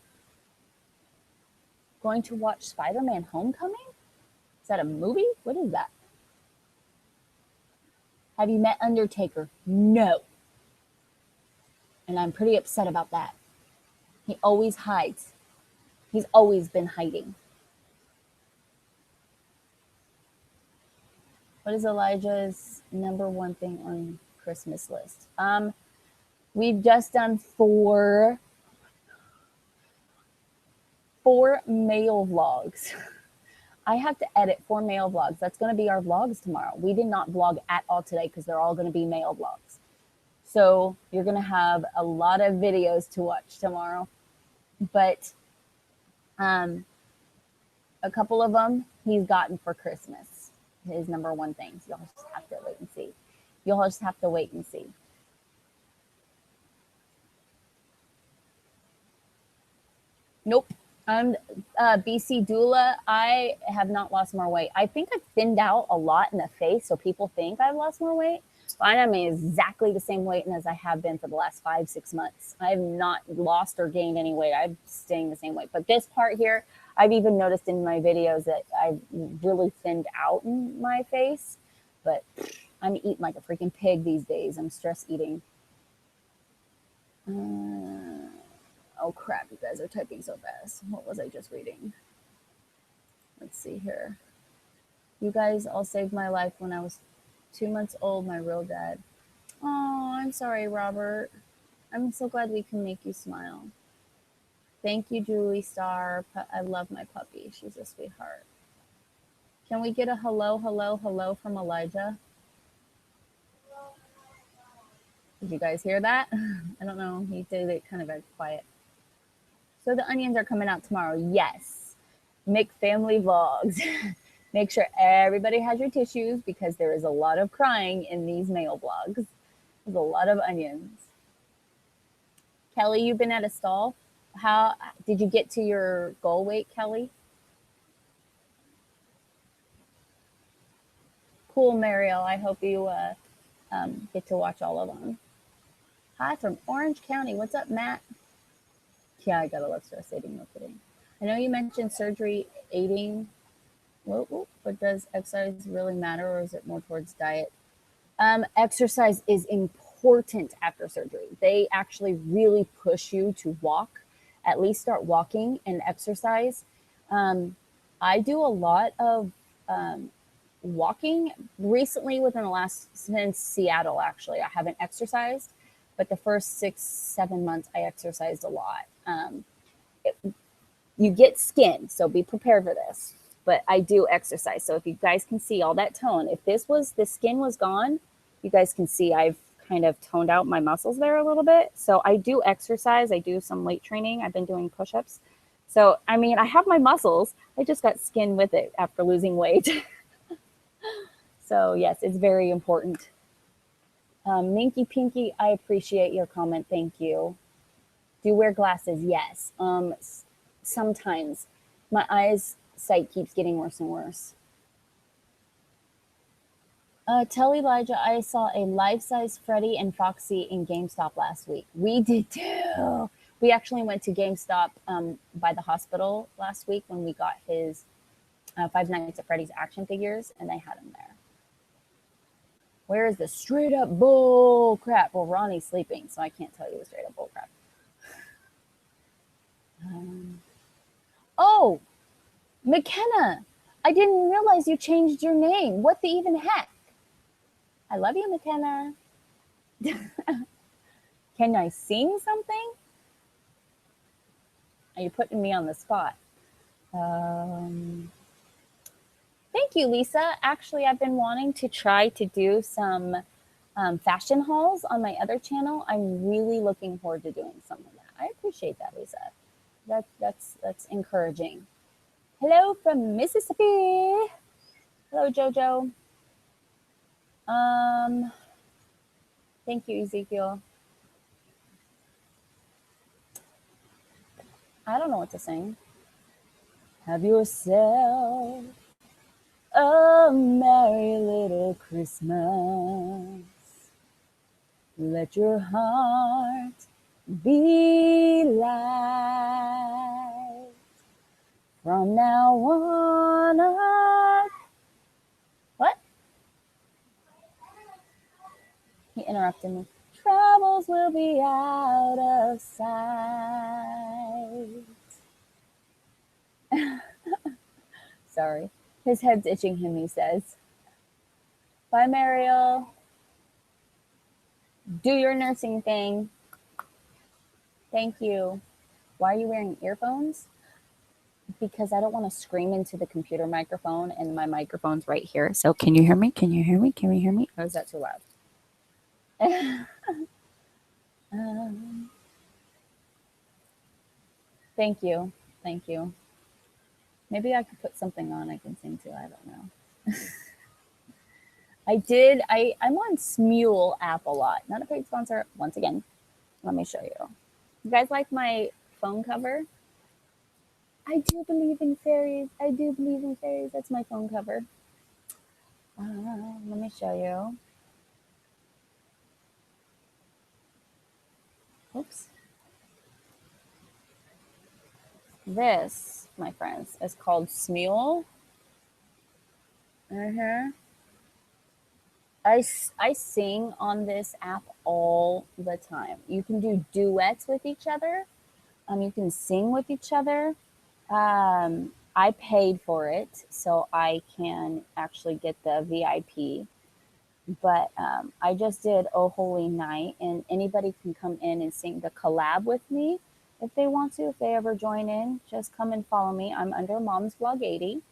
Going to watch Spider-Man Homecoming? Is that a movie? What is that? Have you met Undertaker? No. And I'm pretty upset about that. He always hides. He's always been hiding. What is Elijah's number one thing on Christmas list? We've just done four mail vlogs. I have to edit 4 mail vlogs. That's going to be our vlogs tomorrow. We did not vlog at all today because they're all going to be mail vlogs. So you're going to have a lot of videos to watch tomorrow. But a couple of them he's gotten for Christmas. His number one things. You'll just have to wait and see. You'll just have to wait and see. Nope. I'm BC Doula. I have not lost more weight. I think I've thinned out a lot in the face, so people think I've lost more weight. But I'm exactly the same weight as I have been for the last 5-6 months. I have not lost or gained any weight. I'm staying the same weight. But this part here, I've even noticed in my videos that I've really thinned out in my face. But I'm eating like a freaking pig these days. I'm stress eating. Oh crap, you guys are typing so fast. What was I just reading? Let's see here. You guys all saved my life when I was 2 months old, my real dad. Oh, I'm sorry, Robert. I'm so glad we can make you smile. Thank you, Julie Star. I love my puppy. She's a sweetheart. Can we get a hello, hello, hello from Elijah? Did you guys hear that? I don't know. He did it kind of quiet. So the onions are coming out tomorrow. Yes. Make family vlogs. Make sure everybody has your tissues because there is a lot of crying in these mail vlogs. There's a lot of onions. Kelly, you've been at a stall. How did you get to your goal weight, Kelly? Cool, Mariel. I hope you get to watch all of them. Hi from Orange County. What's up, Matt? Yeah, I gotta love stress eating, no kidding. I know you mentioned surgery aiding. But does exercise really matter, or is it more towards diet? Exercise is important after surgery. They actually really push you to walk, at least start walking and exercise. I do a lot of walking recently since Seattle, actually. I haven't exercised, but the first 6-7 months I exercised a lot. You get skin, so be prepared for this. But I do exercise. So if you guys can see all that tone, if the skin was gone, you guys can see I've kind of toned out my muscles there a little bit. So I do exercise. I do some weight training. I've been doing push-ups. So, I mean, I have my muscles. I just got skin with it after losing weight. So yes, it's very important. Minky Pinky, I appreciate your comment. Thank you. Do you wear glasses? Yes. Sometimes my eyes sight keeps getting worse and worse. Tell Elijah I saw a life-size Freddy and Foxy in GameStop last week. We did too. We actually went to GameStop by the hospital last week when we got his Five Nights at Freddy's action figures, and they had them there. Where is the straight up bull crap? Well, Ronnie's sleeping, so I can't tell you the straight up bull crap. Oh, McKenna, I didn't realize you changed your name. What the even heck? I love you, McKenna. Can I sing something? Are you putting me on the spot? Thank you, Lisa. Actually, I've been wanting to try to do some fashion hauls on my other channel. I'm really looking forward to doing some of that. I appreciate that, Lisa. That's encouraging. Hello from Mississippi. Hello, Jojo. Thank you, Ezekiel. I don't know what to sing. Have yourself a merry little Christmas. Let your heart be light. From now on up. What? He interrupted me. Troubles will be out of sight. Sorry. His head's itching him, he says. Bye, Mariel. Do your nursing thing. Thank you. Why are you wearing earphones? Because I don't want to scream into the computer microphone, and my microphone's right here. So can you hear me? Can you hear me? Can you hear me? Or is that too loud? Thank you. Thank you. Maybe I could put something on I can sing to. I don't know. I'm on Smule app a lot. Not a paid sponsor. Once again, let me show you. You guys like my phone cover? I do believe in fairies. I do believe in fairies. That's my phone cover. Let me show you. Oops. This, my friends, is called Smule. I sing on this app all the time. You can do duets with each other. You can sing with each other. I paid for it, so I can actually get the VIP. But I just did Oh Holy Night, and anybody can come in and sing the collab with me if they want to. If they ever join in, just come and follow me. I'm under Mom's Vlog 80.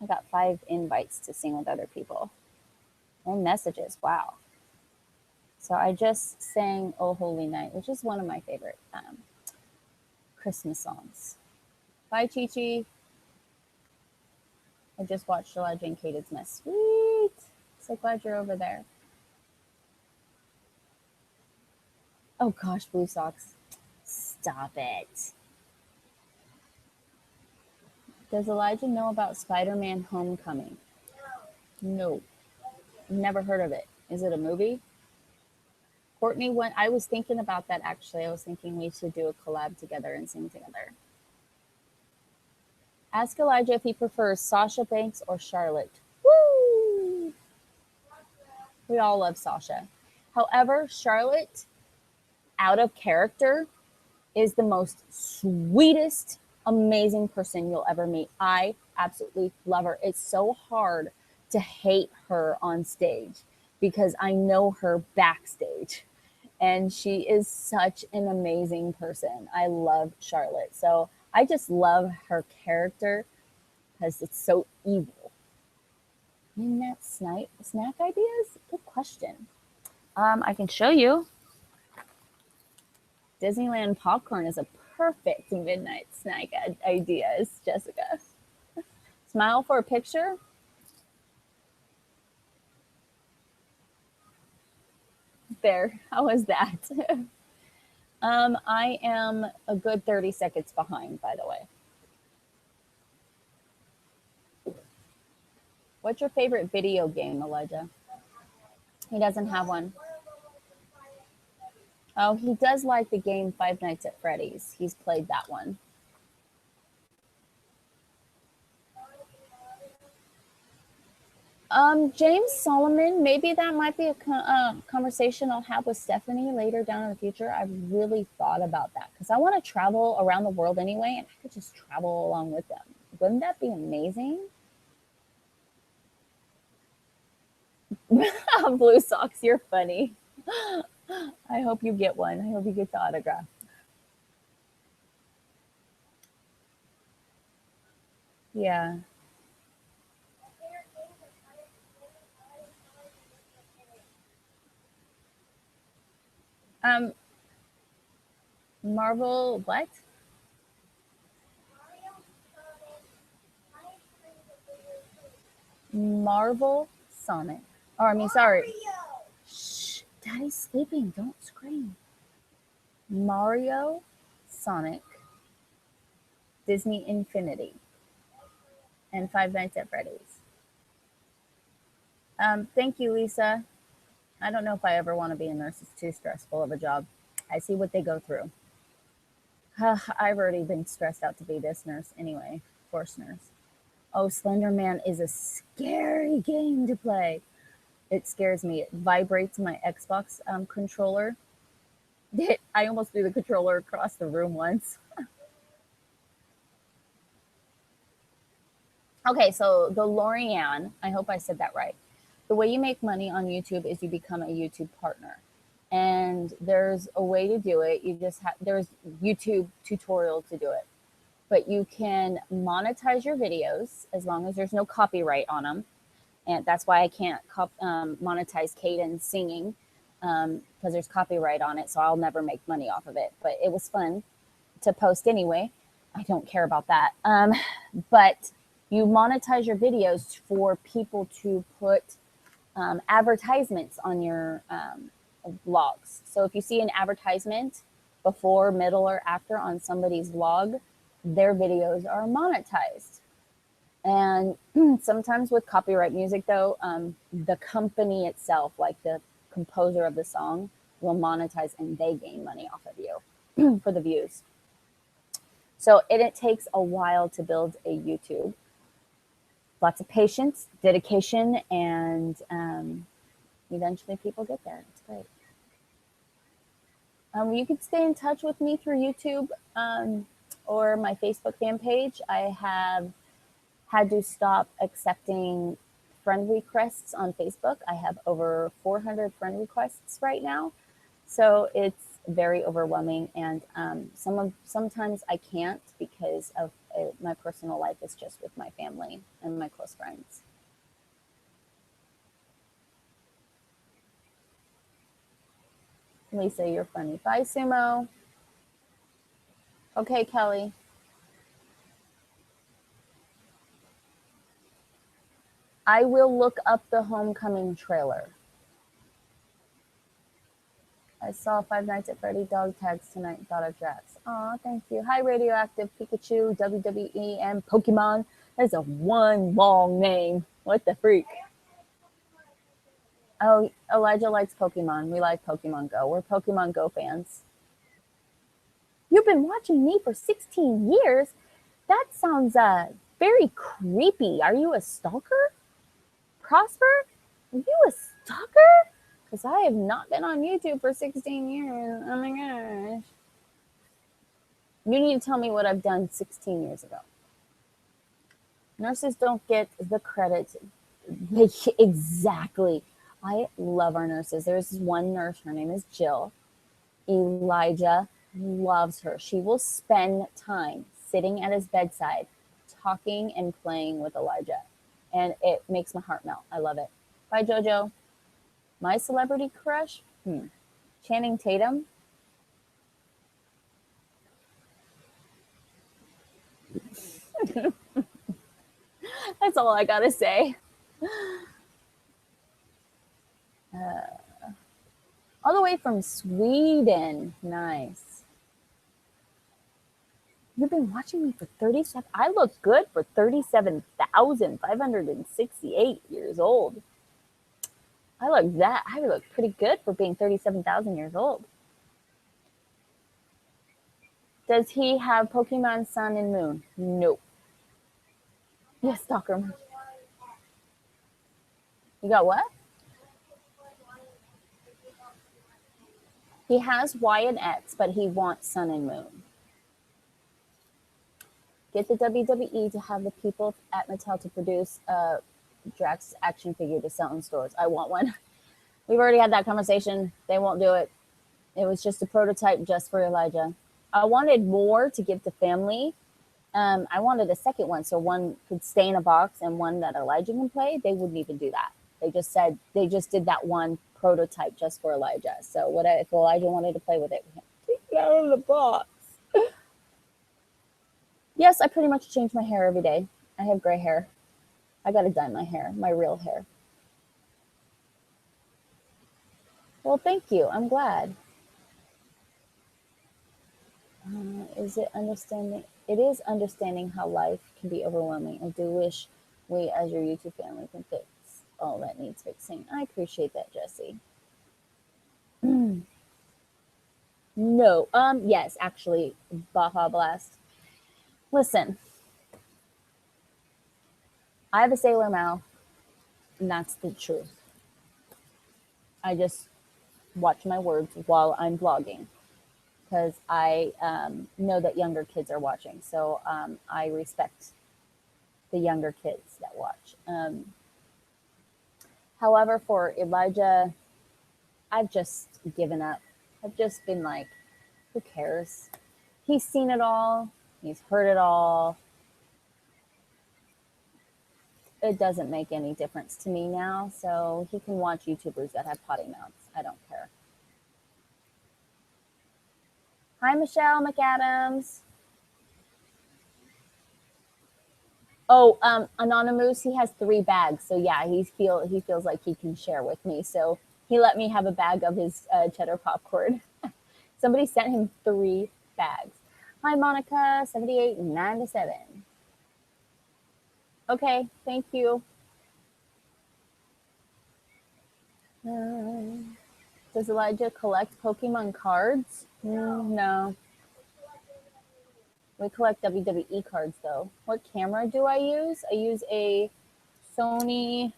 I got 5 invites to sing with other people and messages. Wow. So I just sang Oh Holy Night, which is one of my favorite Christmas songs. Bye, Chi Chi. I just watched Elijah and Kayden's mess. Sweet. So glad you're over there. Oh gosh, Blue Socks. Stop it. Does Elijah know about Spider-Man Homecoming? No. Never heard of it. Is it a movie? Courtney, I was thinking about that actually. I was thinking we should do a collab together and sing together. Ask Elijah if he prefers Sasha Banks or Charlotte. Woo! We all love Sasha. However, Charlotte, out of character, is the most sweetest, amazing person you'll ever meet. I absolutely love her. It's so hard to hate her on stage because I know her backstage. And she is such an amazing person. I love Charlotte. So I just love her character because it's so evil. Midnight snack ideas? Good question. I can show you. Disneyland popcorn is a perfect midnight snack idea, Jessica. Smile for a picture? There. How was that? I am a good 30 seconds behind, by the way. What's your favorite video game, Elijah? He doesn't have one. Oh, he does like the game Five Nights at Freddy's. He's played that one. James Solomon, maybe that might be a conversation I'll have with Stephanie later down in the future. I've really thought about that because I want to travel around the world anyway, and I could just travel along with them. Wouldn't that be amazing? Blue Socks, you're funny. I hope you get one. I hope you get the autograph. Yeah. Marvel, what? Marvel Sonic. Oh, I mean, sorry. Shh, Daddy's sleeping. Don't scream. Mario, Sonic, Disney Infinity, and Five Nights at Freddy's. Thank you, Lisa. I don't know if I ever want to be a nurse. It's too stressful of a job. I see what they go through. I've already been stressed out to be this nurse anyway. Force nurse. Oh, Slender Man is a scary game to play. It scares me. It vibrates my Xbox controller. I almost threw the controller across the room once. Okay, so the Lorianne, I hope I said that right. The way you make money on YouTube is you become a YouTube partner. And there's a way to do it. You just have, there's YouTube tutorial to do it. But you can monetize your videos as long as there's no copyright on them. And that's why I can't monetize Cayden singing because there's copyright on it. So I'll never make money off of it. But it was fun to post anyway. I don't care about that. But you monetize your videos for people to put advertisements on your vlogs. So if you see an advertisement before, middle, or after on somebody's vlog, their videos are monetized. And sometimes with copyright music, though, the company itself, like the composer of the song, will monetize and they gain money off of you for the views. So it takes a while to build a YouTube. Lots of patience, dedication, and eventually people get there. It's great. You can stay in touch with me through YouTube or my Facebook fan page. I have had to stop accepting friend requests on Facebook. I have over 400 friend requests right now. So it's very overwhelming. And sometimes I can't because of my personal life is just with my family and my close friends. Lisa, you're funny. Bye, Sumo. Okay, Kelly. I will look up the Homecoming trailer. I saw Five Nights at Freddy dog tags tonight and thought of Drax. Aw, thank you. Hi, Radioactive, Pikachu, WWE, and Pokemon. That's a one long name. What the freak? Oh, Elijah likes Pokemon. We like Pokemon Go. We're Pokemon Go fans. You've been watching me for 16 years? That sounds very creepy. Are you a stalker? Prosper? Are you a stalker? Because I have not been on YouTube for 16 years. Oh my gosh. You need to tell me what I've done 16 years ago. Nurses don't get the credit. Exactly. I love our nurses. There's one nurse, her name is Jill. Elijah loves her. She will spend time sitting at his bedside, talking and playing with Elijah. And it makes my heart melt. I love it. Bye, Jojo. My celebrity crush? Channing Tatum. That's all I gotta say. All the way from Sweden. Nice. You've been watching me for 37. I look good for 37,568 years old. I look pretty good for being 37,000 years old. Does he have Pokemon Sun and Moon? Nope. Yes, Stalker. You got what? He has Y and X, but he wants Sun and Moon. Get the WWE to have the people at Mattel to produce a Drax action figure to sell in stores. I want one. We've already had that conversation. They won't do it. It was just a prototype just for Elijah. I wanted more to give to family. I wanted a second one so one could stay in a box and one that Elijah can play. They wouldn't even do that. They just did that one prototype just for Elijah. So if Elijah wanted to play with it, take it out of the box. Yes, I pretty much change my hair every day. I have gray hair. I got to dye my hair, my real hair. Well, thank you. I'm glad. Is it understanding? It is understanding how life can be overwhelming. I do wish we, as your YouTube family, can fix all that needs fixing. I appreciate that, Jesse. No. Yes, actually, Baja Blast. Listen, I have a sailor mouth, and that's the truth. I just watch my words while I'm vlogging because I know that younger kids are watching. So I respect the younger kids that watch. However, for Elijah, I've just given up. I've just been like, who cares? He's seen it all. He's heard it all. It doesn't make any difference to me now. So he can watch YouTubers that have potty mouths. I don't care. Hi, Michelle McAdams. Oh, Anonymous, he has 3 bags. So yeah, he feels like he can share with me. So he let me have a bag of his cheddar popcorn. Somebody sent him 3 bags. Hi, Monica, 7897. Okay, thank you. Does Elijah collect Pokemon cards? No. We collect WWE cards, though. What camera do I use? I use a Sony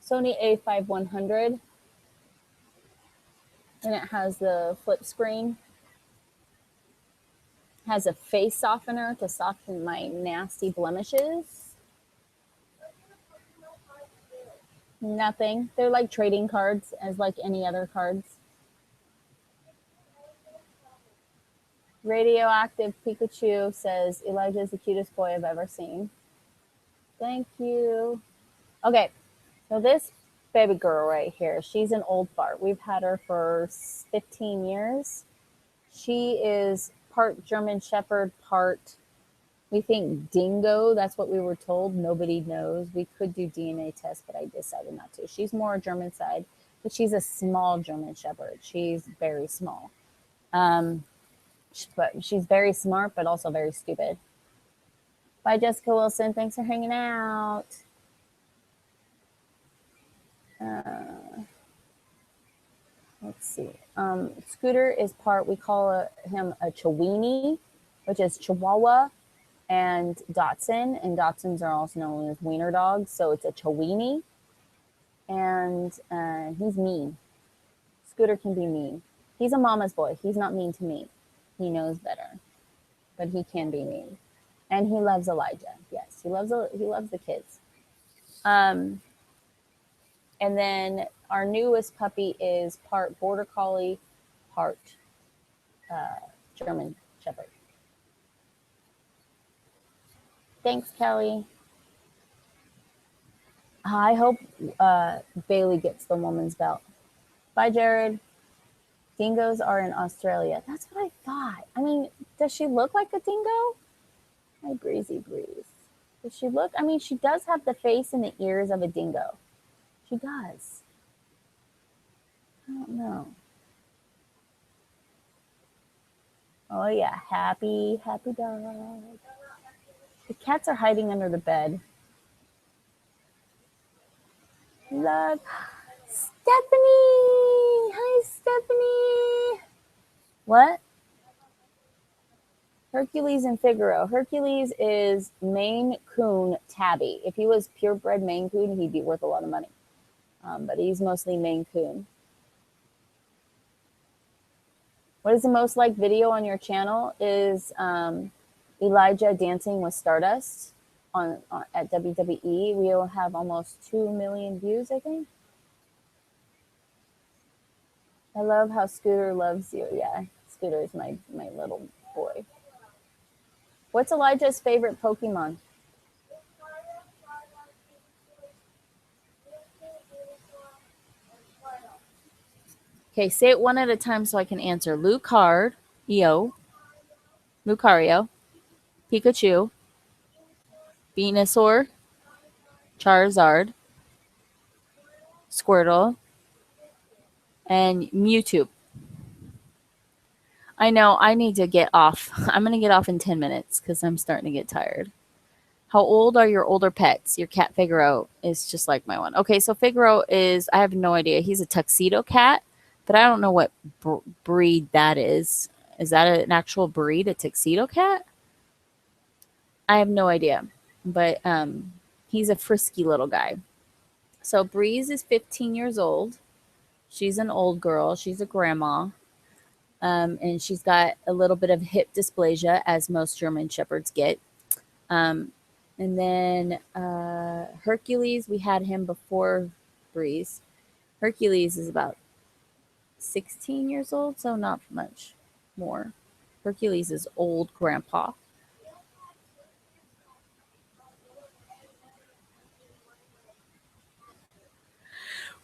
A5100, and it has the flip screen. Has a face softener to soften my nasty blemishes. Nothing. They're like trading cards, as like any other cards. Radioactive Pikachu says Elijah is the cutest boy I've ever seen. Thank you. Okay, so this baby girl right here, she's an old fart. We've had her for 15 years. She is part German Shepherd, part, we think, dingo. That's what we were told. Nobody knows. We could do DNA tests, but I decided not to. She's more German side, but she's a small German Shepherd. She's very small. But she's very smart, but also very stupid. Bye, Jessica Wilson. Thanks for hanging out. Let's see. Scooter is part, we call him a Chiweenie, which is Chihuahua and Dachshund. And Dachshunds are also known as wiener dogs. So it's a Chiweenie. And he's mean. Scooter can be mean. He's a mama's boy. He's not mean to me. He knows better. But he can be mean. And he loves Elijah. Yes, he loves the kids. And then our newest puppy is part Border Collie, part German Shepherd. Thanks, Kelly. I hope Bailey gets the woman's belt. Bye, Jared. Dingoes are in Australia. That's what I thought. I mean, does she look like a dingo? Hi, Breezy Breeze. Does she look? I mean, she does have the face and the ears of a dingo. She does. I don't know. Oh, yeah. Happy dog. The cats are hiding under the bed. Love. Stephanie! Hi, Stephanie! What? Hercules and Figaro. Hercules is Maine Coon tabby. If he was purebred Maine Coon, he'd be worth a lot of money. But he's mostly Maine Coon. What is the most liked video on your channel? Is Elijah dancing with Stardust at WWE. We will have almost 2 million views, I think. I love how Scooter loves you. Yeah, Scooter is my little boy. What's Elijah's favorite Pokemon? Okay, say it one at a time so I can answer. Lucario, Pikachu, Venusaur, Charizard, Squirtle, and Mewtwo. I know I need to get off. I'm going to get off in 10 minutes because I'm starting to get tired. How old are your older pets? Your cat Figaro is just like my one. Okay, so Figaro is, I have no idea. He's a tuxedo cat, but I don't know what breed that is. Is that an actual breed, a tuxedo cat? I have no idea, but he's a frisky little guy. So Breeze is 15 years old. She's an old girl. She's a grandma. And she's got a little bit of hip dysplasia, as most German Shepherds get. And then Hercules, we had him before Breeze. Hercules is about 16 years old, so not much more. Hercules is old grandpa.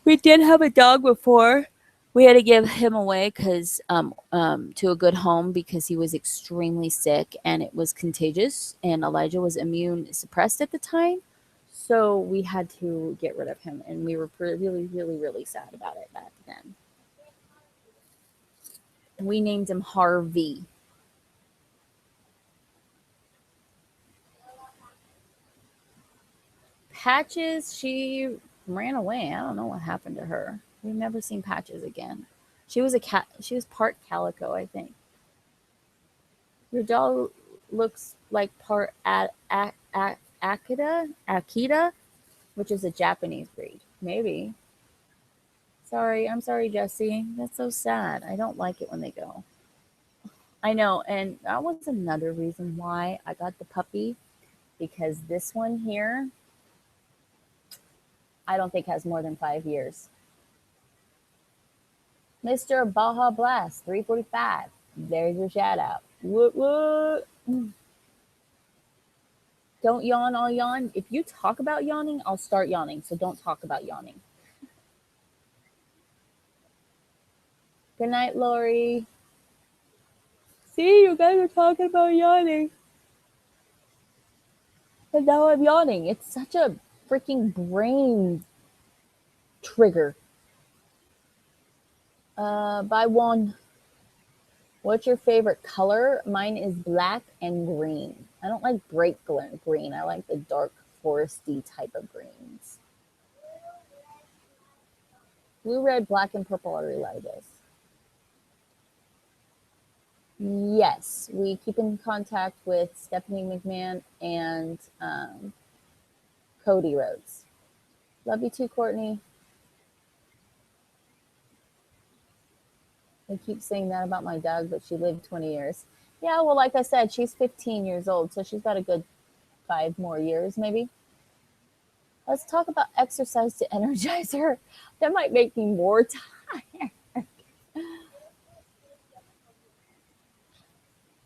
We did have a dog before. We had to give him away because to a good home because he was extremely sick and it was contagious, and Elijah was immune suppressed at the time. So we had to get rid of him, and we were really, really, really sad about it back then. We named him Harvey. Patches, she ran away. I don't know what happened to her. We've never seen Patches again. She was a cat. She was part calico, I think. Your doll looks like part Akita, which is a Japanese breed. Maybe. Sorry, I'm sorry, Jesse. That's so sad. I don't like it when they go. I know, and that was another reason why I got the puppy, because this one here, I don't think has more than 5 years. Mr. Baja Blast, 345. There's your shout out. What? Don't yawn, I'll yawn. If you talk about yawning, I'll start yawning. So don't talk about yawning. Good night, Lori. See, you guys are talking about yawning. And now I'm yawning. It's such a freaking brain trigger. By one. What's your favorite color? Mine is black and green. I don't like bright green. I like the dark foresty type of greens. Blue, red, black, and purple are religious. Yes, we keep in contact with Stephanie McMahon and Cody Rhodes. Love you too, Courtney. I keep saying that about my dog, but she lived 20 years. Yeah, well, like I said, she's 15 years old, so she's got a good 5 more years, maybe. Let's talk about exercise to energize her. That might make me more tired.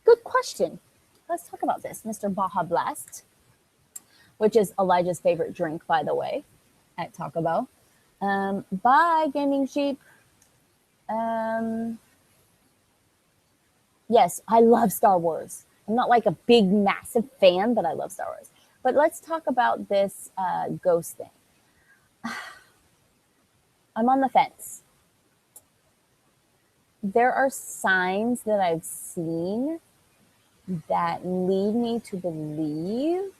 Good question. Let's talk about this, Mr. Baja Blast, which is Elijah's favorite drink, by the way, at Taco Bell. Bye, Gaming Sheep. Yes, I love Star Wars. I'm not like a big, massive fan, but I love Star Wars. But let's talk about this ghost thing. I'm on the fence. There are signs that I've seen that lead me to believe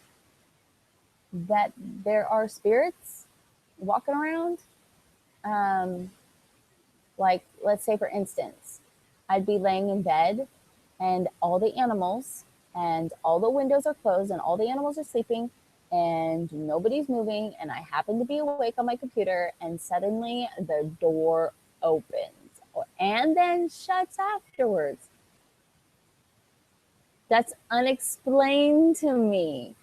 that there are spirits walking around. Like, let's say, for instance, I'd be laying in bed and all the animals and all the windows are closed and all the animals are sleeping and nobody's moving, and I happen to be awake on my computer, and suddenly the door opens and then shuts afterwards. That's unexplained to me.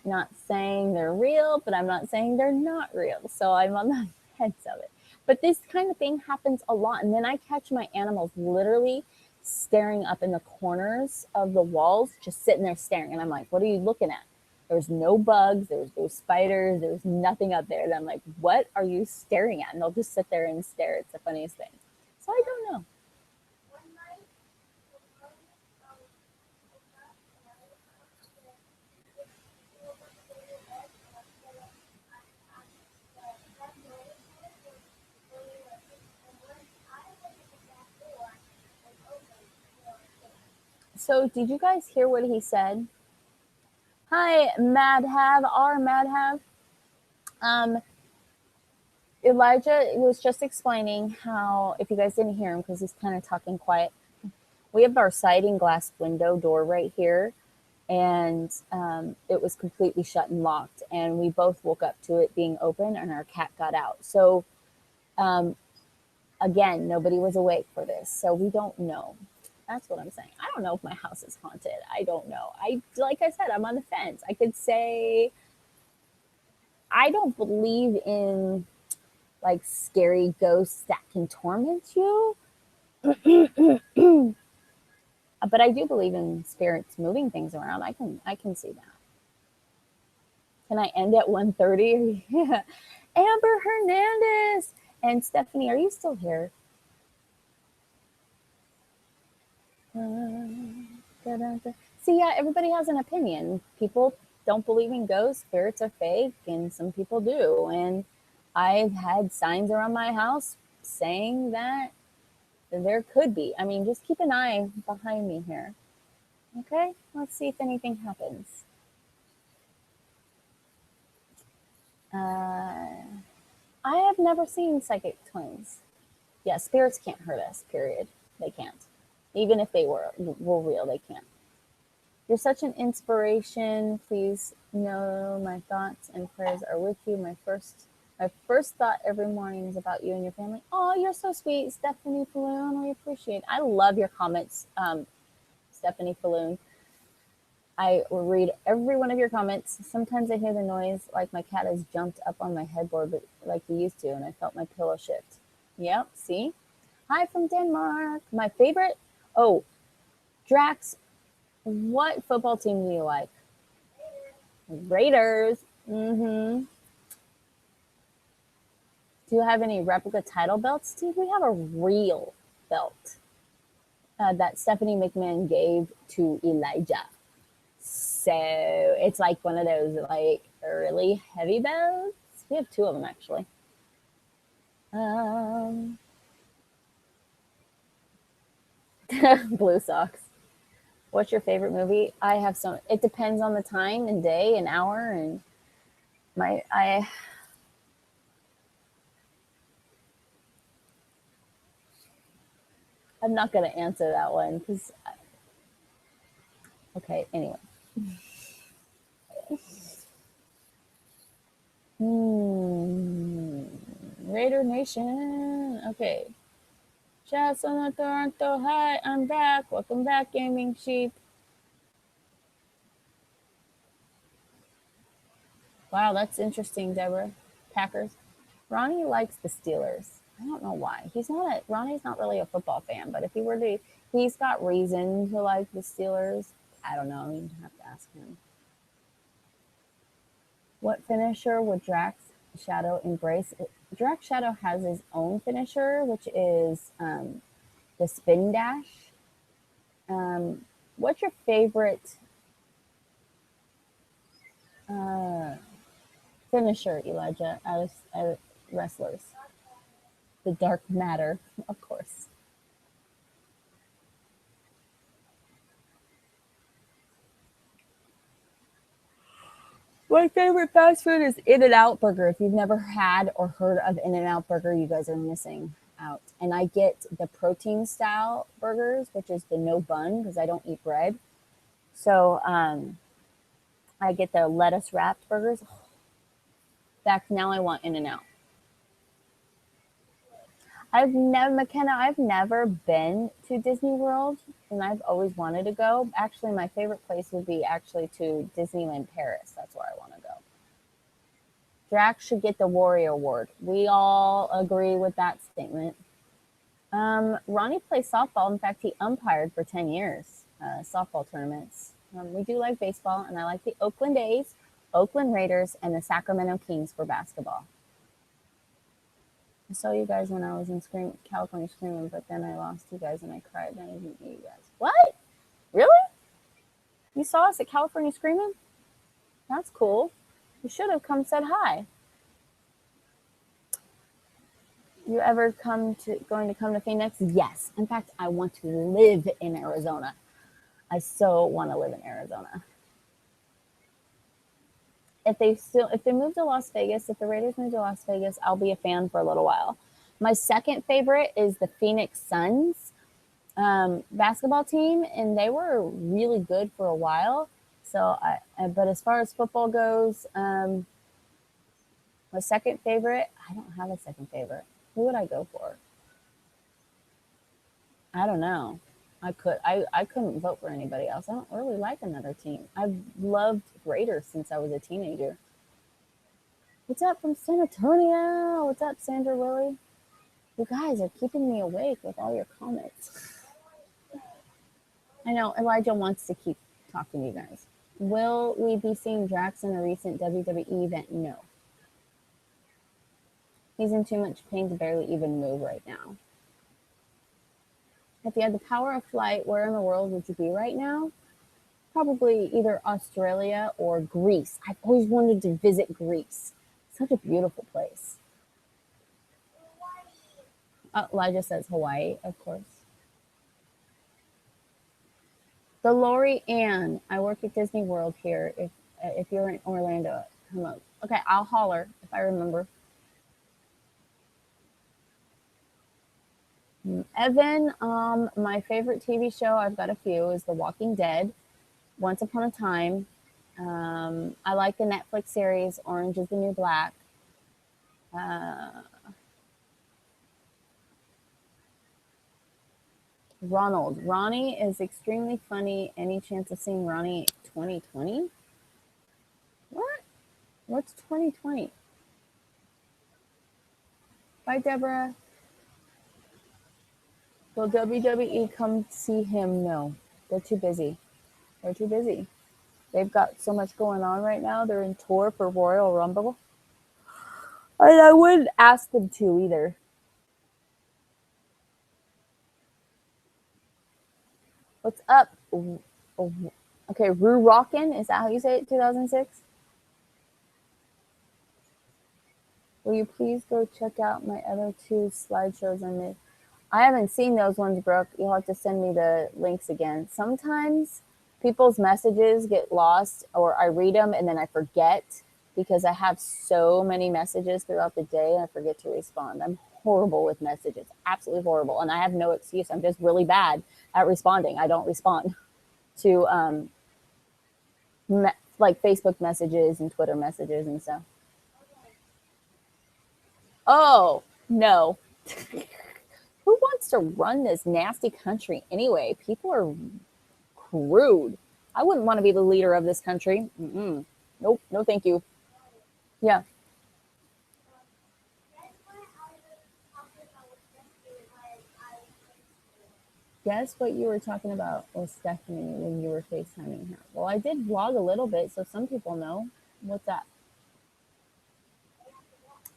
Not saying they're real, but I'm not saying they're not real. So I'm on the fence of it. But this kind of thing happens a lot. And then I catch my animals literally staring up in the corners of the walls, just sitting there staring. And I'm like, what are you looking at? There's no bugs, there's no spiders, there's nothing up there. And I'm like, what are you staring at? And they'll just sit there and stare. It's the funniest thing. So I don't know. So did you guys hear what he said? Hi, Madhav, our Madhav. Elijah was just explaining how, if you guys didn't hear him, because he's kind of talking quiet, we have our sliding glass window door right here, and it was completely shut and locked, and we both woke up to it being open, and our cat got out. So, again, nobody was awake for this, so we don't know. That's what I'm saying. I don't know if my house is haunted. I don't know. Like I said, I'm on the fence. I could say I don't believe in like scary ghosts that can torment you. But I do believe in spirits moving things around. I can see that. Can I end at 1:30? Yeah. Amber Hernandez and Stephanie, are you still here? See, yeah, everybody has an opinion. People don't believe in ghosts, spirits are fake, and some people do. And I've had signs around my house saying that there could be. I mean, just keep an eye behind me here. Okay, let's see if anything happens. I have never seen psychic twins. Yeah, spirits can't hurt us, period. They can't. Even if they were real, they can't. You're such an inspiration. Please know my thoughts and prayers are with you. My first thought every morning is about you and your family. Oh, you're so sweet, Stephanie Falloon. We appreciate it. I love your comments, Stephanie Falloon. I will read every one of your comments. Sometimes I hear the noise like my cat has jumped up on my headboard, but like he used to, and I felt my pillow shift. Yep, see? Hi from Denmark. My favorite? Oh, Drax, what football team do you like? Raiders. Mm-hmm. Do you have any replica title belts, Steve? We have a real belt that Stephanie McMahon gave to Elijah. So it's like one of those like really heavy belts. We have two of them actually. Blue socks. What's your favorite movie? I have some. It depends on the time and day and hour and I'm not going to answer that one because. Okay. Anyway. Raider Nation. Okay. Chats on the Toronto. Hi, I'm back. Welcome back, Gaming Sheep. Wow, that's interesting, Deborah. Packers. Ronnie likes the Steelers. I don't know why. Ronnie's not really a football fan, but if he were to, he's got reason to like the Steelers. I don't know. You'd have to ask him. What finisher would Drax Shadow embrace? Drax Shadow has his own finisher, which is the spin dash. What's your favorite finisher, Elijah, out of wrestlers? The dark matter, of course. My favorite fast food is In-N-Out Burger. If you've never had or heard of In-N-Out Burger, you guys are missing out. And I get the protein style burgers, which is the no bun because I don't eat bread. So I get the lettuce wrapped burgers. In fact, now I want In-N-Out. I've never been to Disney World, and I've always wanted to go. Actually, my favorite place would be actually to Disneyland Paris. That's where I want to go. Drax should get the Warrior Award. We all agree with that statement. Ronnie plays softball. In fact, he umpired for 10 years, softball tournaments. We do like baseball, and I like the Oakland A's, Oakland Raiders, and the Sacramento Kings for basketball. I saw you guys when I was in California Screaming, but then I lost you guys and I cried and I didn't meet you guys. What? Really? You saw us at California Screaming? That's cool. You should have come said hi. You ever going to come to Phoenix? Yes. In fact, I want to live in Arizona. I so want to live in Arizona. If they move to Las Vegas, if the Raiders move to Las Vegas, I'll be a fan for a little while. My second favorite is the Phoenix Suns basketball team, and they were really good for a while. So, but as far as football goes, my second favorite, I don't have a second favorite. Who would I go for? I don't know. I couldn't vote for anybody else. I don't really like another team. I've loved Raiders since I was a teenager. What's up from San Antonio? What's up, Sandra Willie? You guys are keeping me awake with all your comments. I know Elijah wants to keep talking to you guys. Will we be seeing Drax in a recent WWE event? No. He's in too much pain to barely even move right now. If you had the power of flight, where in the world would you be right now? Probably either Australia or Greece. I've always wanted to visit Greece. Such a beautiful place. Elijah says Hawaii, of course. The Lori Ann. I work at Disney World here. If you're in Orlando, come up. Okay, I'll holler if I remember. Evan, my favorite TV show, I've got a few, is The Walking Dead, Once Upon a Time. I like the Netflix series Orange is the New Black. Ronald. Ronnie is extremely funny. Any chance of seeing Ronnie 2020? What? What's 2020? Bye, Debra. Will WWE come see him? No. They're too busy. They're too busy. They've got so much going on right now. They're in tour for Royal Rumble. And I wouldn't ask them to either. What's up? Okay, Rue Rockin', is that how you say it? 2006? Will you please go check out my other two slideshows I made? I haven't seen those ones, Brooke. You'll have to send me the links again. Sometimes people's messages get lost, or I read them and then I forget because I have so many messages throughout the day and I forget to respond. I'm horrible with messages, absolutely horrible. And I have no excuse. I'm just really bad at responding. I don't respond to like Facebook messages and Twitter messages and stuff. Oh, no. Who wants to run this nasty country anyway? People are crude. I wouldn't want to be the leader of this country. Nope, no thank you. Yeah. Guess what you were talking about with Stephanie when you were FaceTiming her? Well, I did vlog a little bit, so some people know. What's that?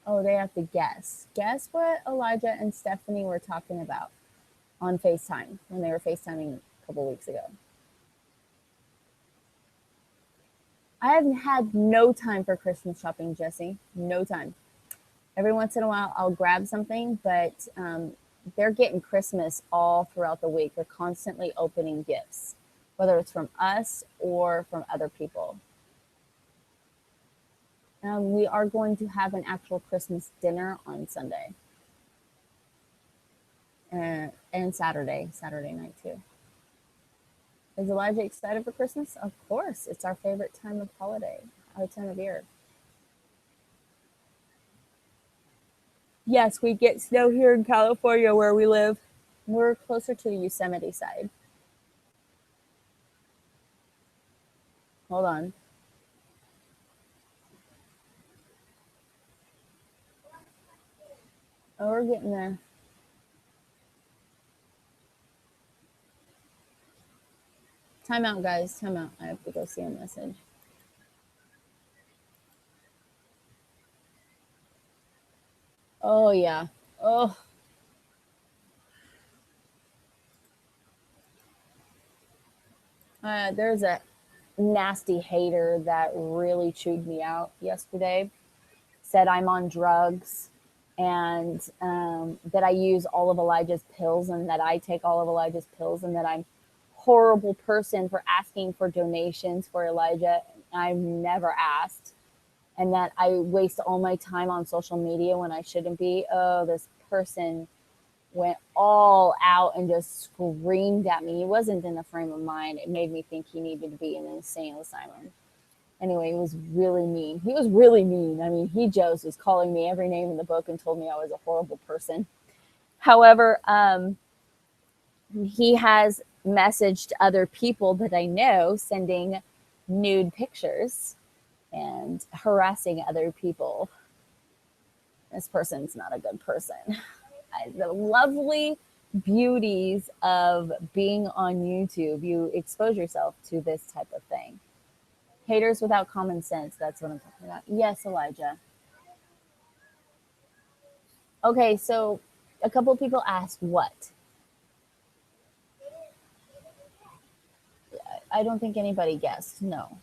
Oh, they have to guess. Guess what Elijah and Stephanie were talking about on FaceTime when they were FaceTiming a couple weeks ago. I haven't had no time for Christmas shopping, Jesse. No time. Every once in a while, I'll grab something, but they're getting Christmas all throughout the week. They're constantly opening gifts, whether it's from us or from other people. We are going to have an actual Christmas dinner on Sunday and Saturday night too. Is Elijah excited for Christmas? Of course. It's our favorite time of holiday, our time of year. Yes, we get snow here in California where we live. We're closer to the Yosemite side. Hold on. Oh, we're getting there. Time out, guys. Time out. I have to go see a message. Oh, yeah. Oh. There's a nasty hater that really chewed me out yesterday. Said I'm on drugs and that I use all of Elijah's pills and that I take all of Elijah's pills and that I'm a horrible person for asking for donations for Elijah. I've never asked. And that I waste all my time on social media when I shouldn't be. Oh, this person went all out and just screamed at me. He wasn't in a frame of mind. It made me think he needed to be in an insane asylum. Anyway, he was really mean. He was really mean. I mean, he just was calling me every name in the book and told me I was a horrible person. However, he has messaged other people that I know, sending nude pictures and harassing other people. This person's not a good person. The lovely beauties of being on YouTube, you expose yourself to this type of thing. Haters without common sense, that's what I'm talking about. Yes, Elijah. Okay, so a couple of people asked what? I don't think anybody guessed. No.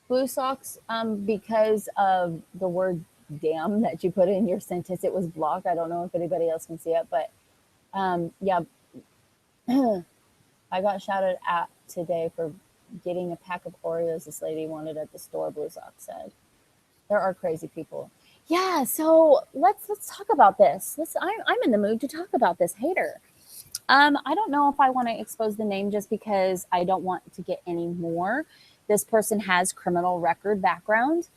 Blue socks, because of the word damn that you put in your sentence, it was blocked. I don't know if anybody else can see it, but yeah, I got shouted at today for getting a pack of Oreos this lady wanted at the store, Blue socks said. There are crazy people. Yeah, so let's talk about this. I'm in the mood to talk about this hater. I don't know if I want to expose the name just because I don't want to get any more. This person has criminal record background.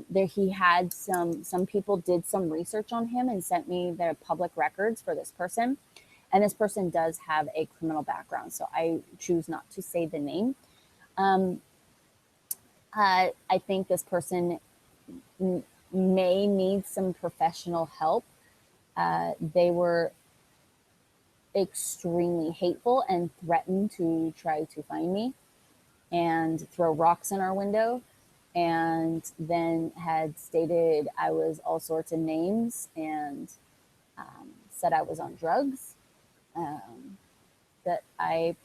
There he had some people did some research on him and sent me their public records for this person. And this person does have a criminal background, so I choose not to say the name. I think this person may need some professional help. They were extremely hateful and threatened to try to find me and throw rocks in our window, and then had stated I was all sorts of names and said I was on drugs, that I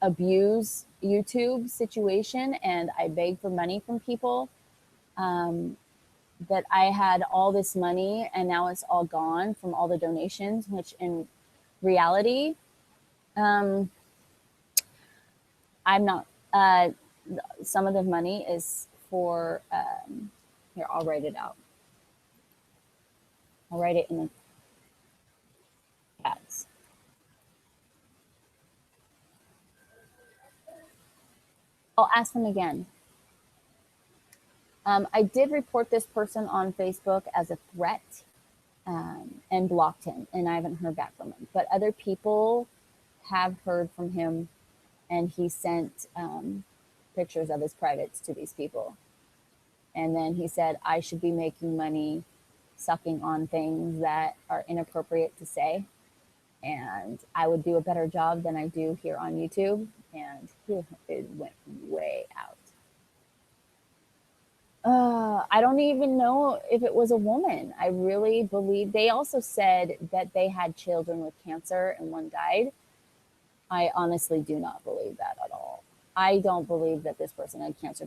abuse YouTube situation and I beg for money from people, that I had all this money and now it's all gone from all the donations, which in reality, I'm not. Some of the money is for, here, I'll write it out. I'll write it in the chats. I'll ask them again. I did report this person on Facebook as a threat and blocked him, and I haven't heard back from him. But other people have heard from him, and he sent pictures of his privates to these people. And then he said, I should be making money sucking on things that are inappropriate to say. And I would do a better job than I do here on YouTube. And it went way out. I don't even know if it was a woman. I really believe they also said that they had children with cancer and one died. I honestly do not believe that at all. I don't believe that this person had cancer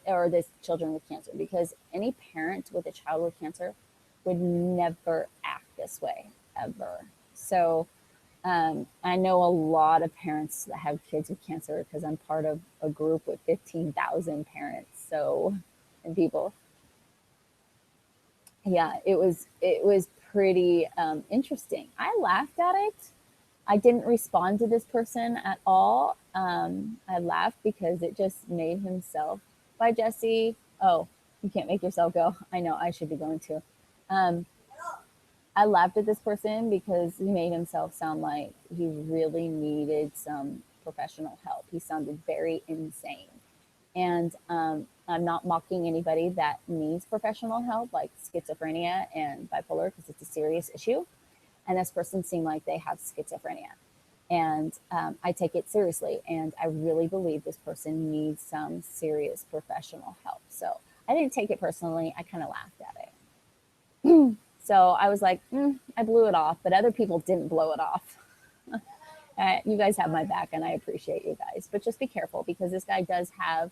or this children with cancer, because any parent with a child with cancer would never act this way ever. So I know a lot of parents that have kids with cancer because I'm part of a group with 15,000 parents. So, and people, yeah, it was pretty interesting. I laughed at it. I didn't respond to this person at all. I laughed because it just made himself. Bye, Jesse. Oh, you can't make yourself go. I know, I should be going too. I laughed at this person because he made himself sound like he really needed some professional help. He sounded very insane. And I'm not mocking anybody that needs professional help, like schizophrenia and bipolar, because it's a serious issue. And this person seemed like they have schizophrenia. And I take it seriously. And I really believe this person needs some serious professional help. So I didn't take it personally. I kind of laughed at it. So I was like, I blew it off, but other people didn't blow it off. You guys have my back and I appreciate you guys, but just be careful because this guy does have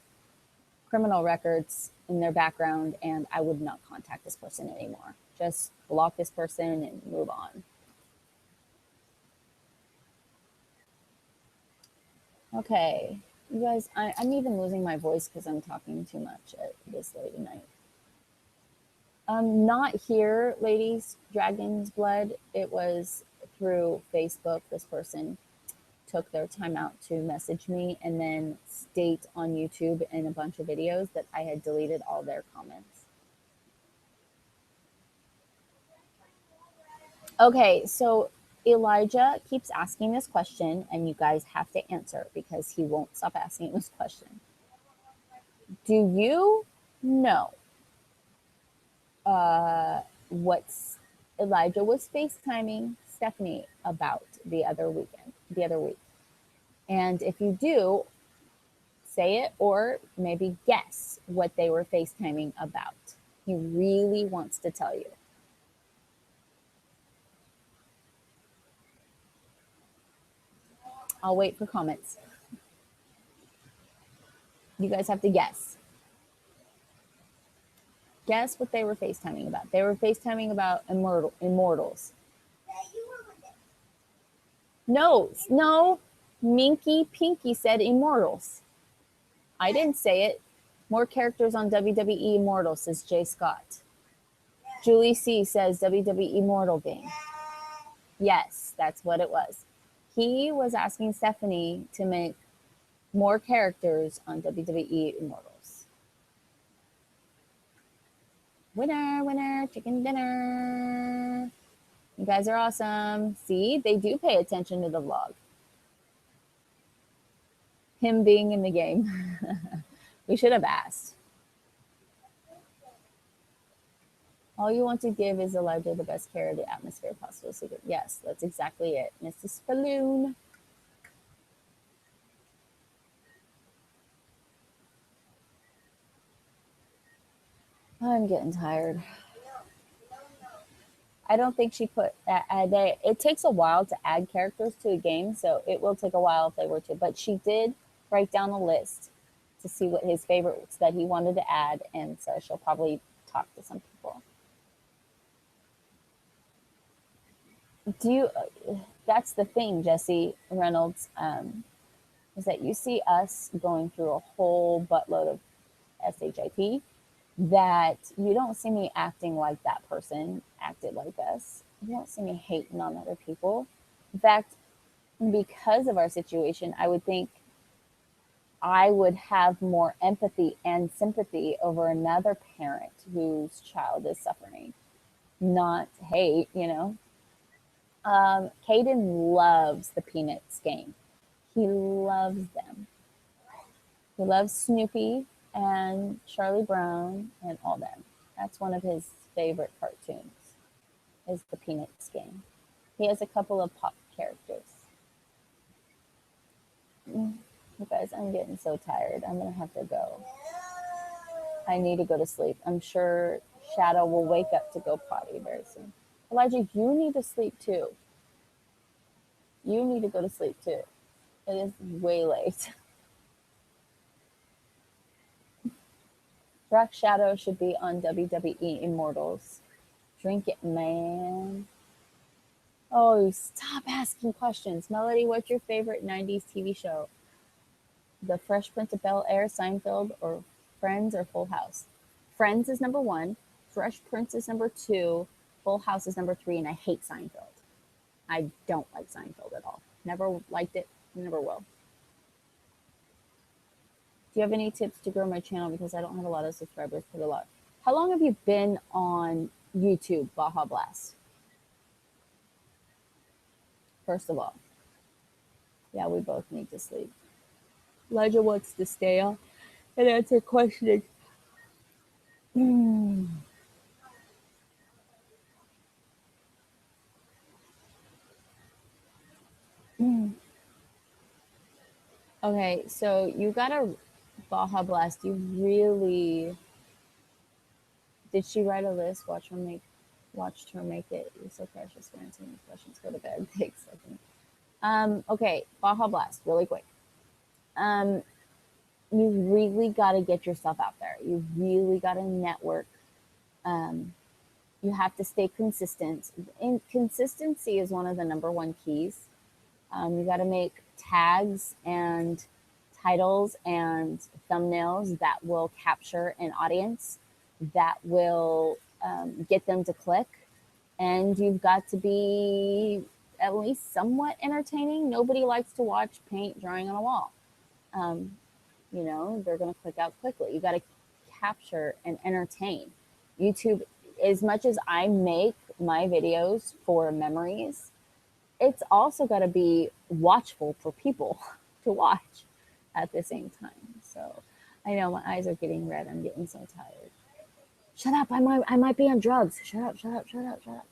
criminal records in their background, and I would not contact this person anymore. Just block this person and move on. Okay, you guys, I'm even losing my voice because I'm talking too much at this late at night. Not here, ladies, Dragon's Blood. It was through Facebook. This person took their time out to message me and then state on YouTube in a bunch of videos that I had deleted all their comments. Okay, so Elijah keeps asking this question, and you guys have to answer because he won't stop asking this question. Do you know what Elijah was FaceTiming Stephanie about the other week? And if you do, say it or maybe guess what they were FaceTiming about. He really wants to tell you. I'll wait for comments. You guys have to guess. Guess what they were FaceTiming about. They were FaceTiming about Immortals. No. Minky Pinky said Immortals. I didn't say it. More characters on WWE Immortals, says Jay Scott. Julie C says WWE Immortal game. Yes, that's what it was. He was asking Stephanie to make more characters on WWE Immortals. Winner, chicken dinner. You guys are awesome. See, they do pay attention to the vlog. Him being in the game. We should have asked. All you want to give is Elijah the best care of the atmosphere possible. Secret. Yes, that's exactly it. Mrs. Falloon. I'm getting tired. I don't think she put it takes a while to add characters to a game, so it will take a while if they were to. But she did write down a list to see what his favorites that he wanted to add, and so she'll probably talk to some people. That's the thing, Jesse Reynolds, is that you see us going through a whole buttload of SHIT that you don't see me acting like that person acted like us. You don't see me hating on other people. In fact, because of our situation, I would think I would have more empathy and sympathy over another parent whose child is suffering, not hate, you know. Cayden loves the Peanuts game. He loves them. He loves Snoopy and Charlie Brown and all them. That's one of his favorite cartoons, is the Peanuts game. He has a couple of pop characters. You guys, I'm getting so tired. I'm going to have to go. I need to go to sleep. I'm sure Shadow will wake up to go potty very soon. Elijah, you need to sleep too. You need to go to sleep too. It is way late. Drax Shadow should be on WWE Immortals. Drink it, man. Oh, stop asking questions. Melody, what's your favorite 90s TV show? The Fresh Prince of Bel-Air, Seinfeld, or Friends, or Full House? Friends is number 1. Fresh Prince is number 2. Full House is number 3, and I hate Seinfeld. I don't like Seinfeld at all. Never liked it, never will. Do you have any tips to grow my channel? Because I don't have a lot of subscribers, but a lot. How long have you been on YouTube, Baja Blast? First of all. Yeah, we both need to sleep. Elijah wants to stay on and answer questions. Okay, so you got a Baja Blast. You really... Did she write a list? Watched her make it. You're so precious for answering these questions. Go to bed. Thanks. Okay, Baja Blast, really quick. You really got to get yourself out there. You really got to network. You have to stay consistent. And consistency is one of the number 1 keys. You got to make tags and titles and thumbnails that will capture an audience, that will get them to click. And you've got to be at least somewhat entertaining. Nobody likes to watch paint drying on a wall. You know, they're going to click out quickly. You got to capture and entertain. YouTube, as much as I make my videos for memories, it's also got to be watchful for people to watch at the same time. So I know my eyes are getting red. I'm getting so tired. Shut up. I might be on drugs. Shut up.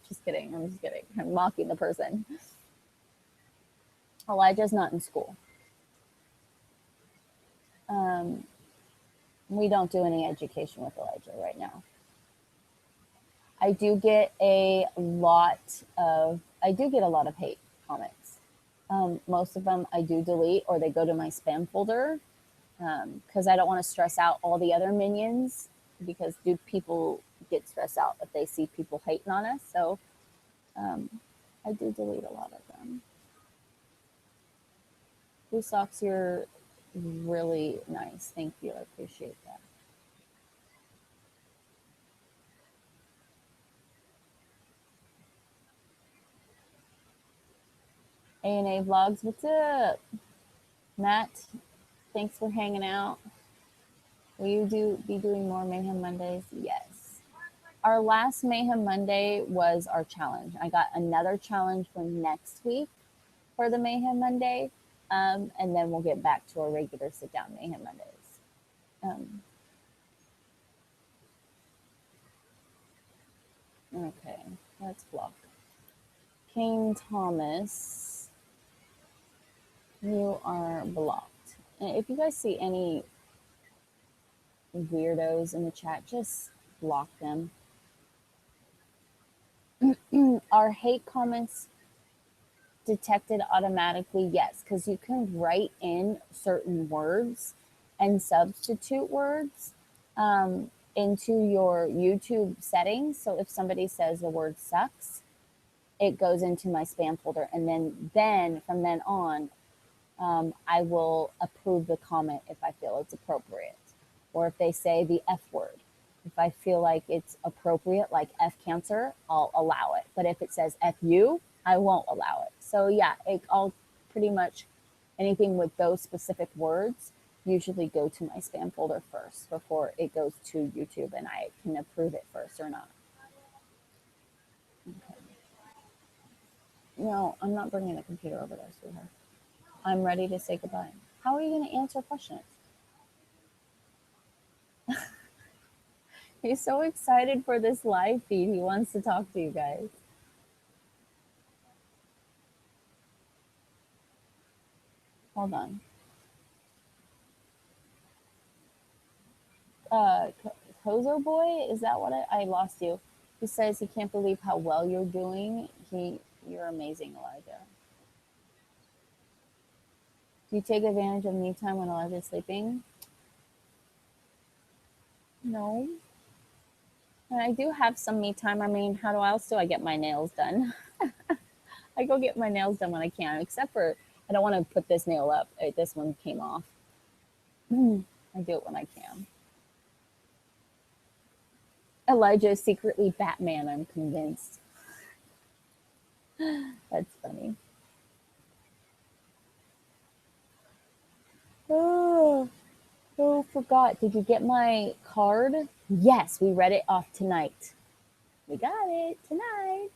Just kidding. I'm just kidding. I'm mocking the person. Elijah's not in school. We don't do any education with Elijah right now. I do get a lot of hate comments. Most of them I do delete, or they go to my spam folder, because I don't want to stress out all the other minions, because people get stressed out if they see people hating on us. So I do delete a lot of them. Blue socks, you're really nice. Thank you. I appreciate that. A&A Vlogs, what's up? Matt, thanks for hanging out. Will you be doing more Mayhem Mondays? Yes. Our last Mayhem Monday was our challenge. I got another challenge for next week for the Mayhem Monday, and then we'll get back to our regular sit-down Mayhem Mondays. Okay, let's block. King Thomas, you are blocked. And if you guys see any weirdos in the chat, just block them. Are hate comments detected automatically? Yes, because you can write in certain words and substitute words into your YouTube settings. So if somebody says the word sucks, it goes into my spam folder, and then from then on, I will approve the comment if I feel it's appropriate. Or if they say the F word, if I feel like it's appropriate, like F cancer, I'll allow it. But if it says F you, I won't allow it. So yeah, I'll pretty much, anything with those specific words usually go to my spam folder first before it goes to YouTube, and I can approve it first or not. Okay. No, I'm not bringing the computer over there, sweetheart. I'm ready to say goodbye. How are you going to answer questions? He's so excited for this live feed. He wants to talk to you guys. Hold on. Kozo Boy, is that what I lost you? He says he can't believe how well you're doing. You're amazing, Elijah. Do you take advantage of me time when Elijah's sleeping? No. And I do have some me time. I mean, how else do I get my nails done? I go get my nails done when I can, except for I don't want to put this nail up. This one came off. I do it when I can. Elijah is secretly Batman, I'm convinced. That's funny. Oh, forgot. Did you get my card? Yes, we read it off tonight. We got it tonight.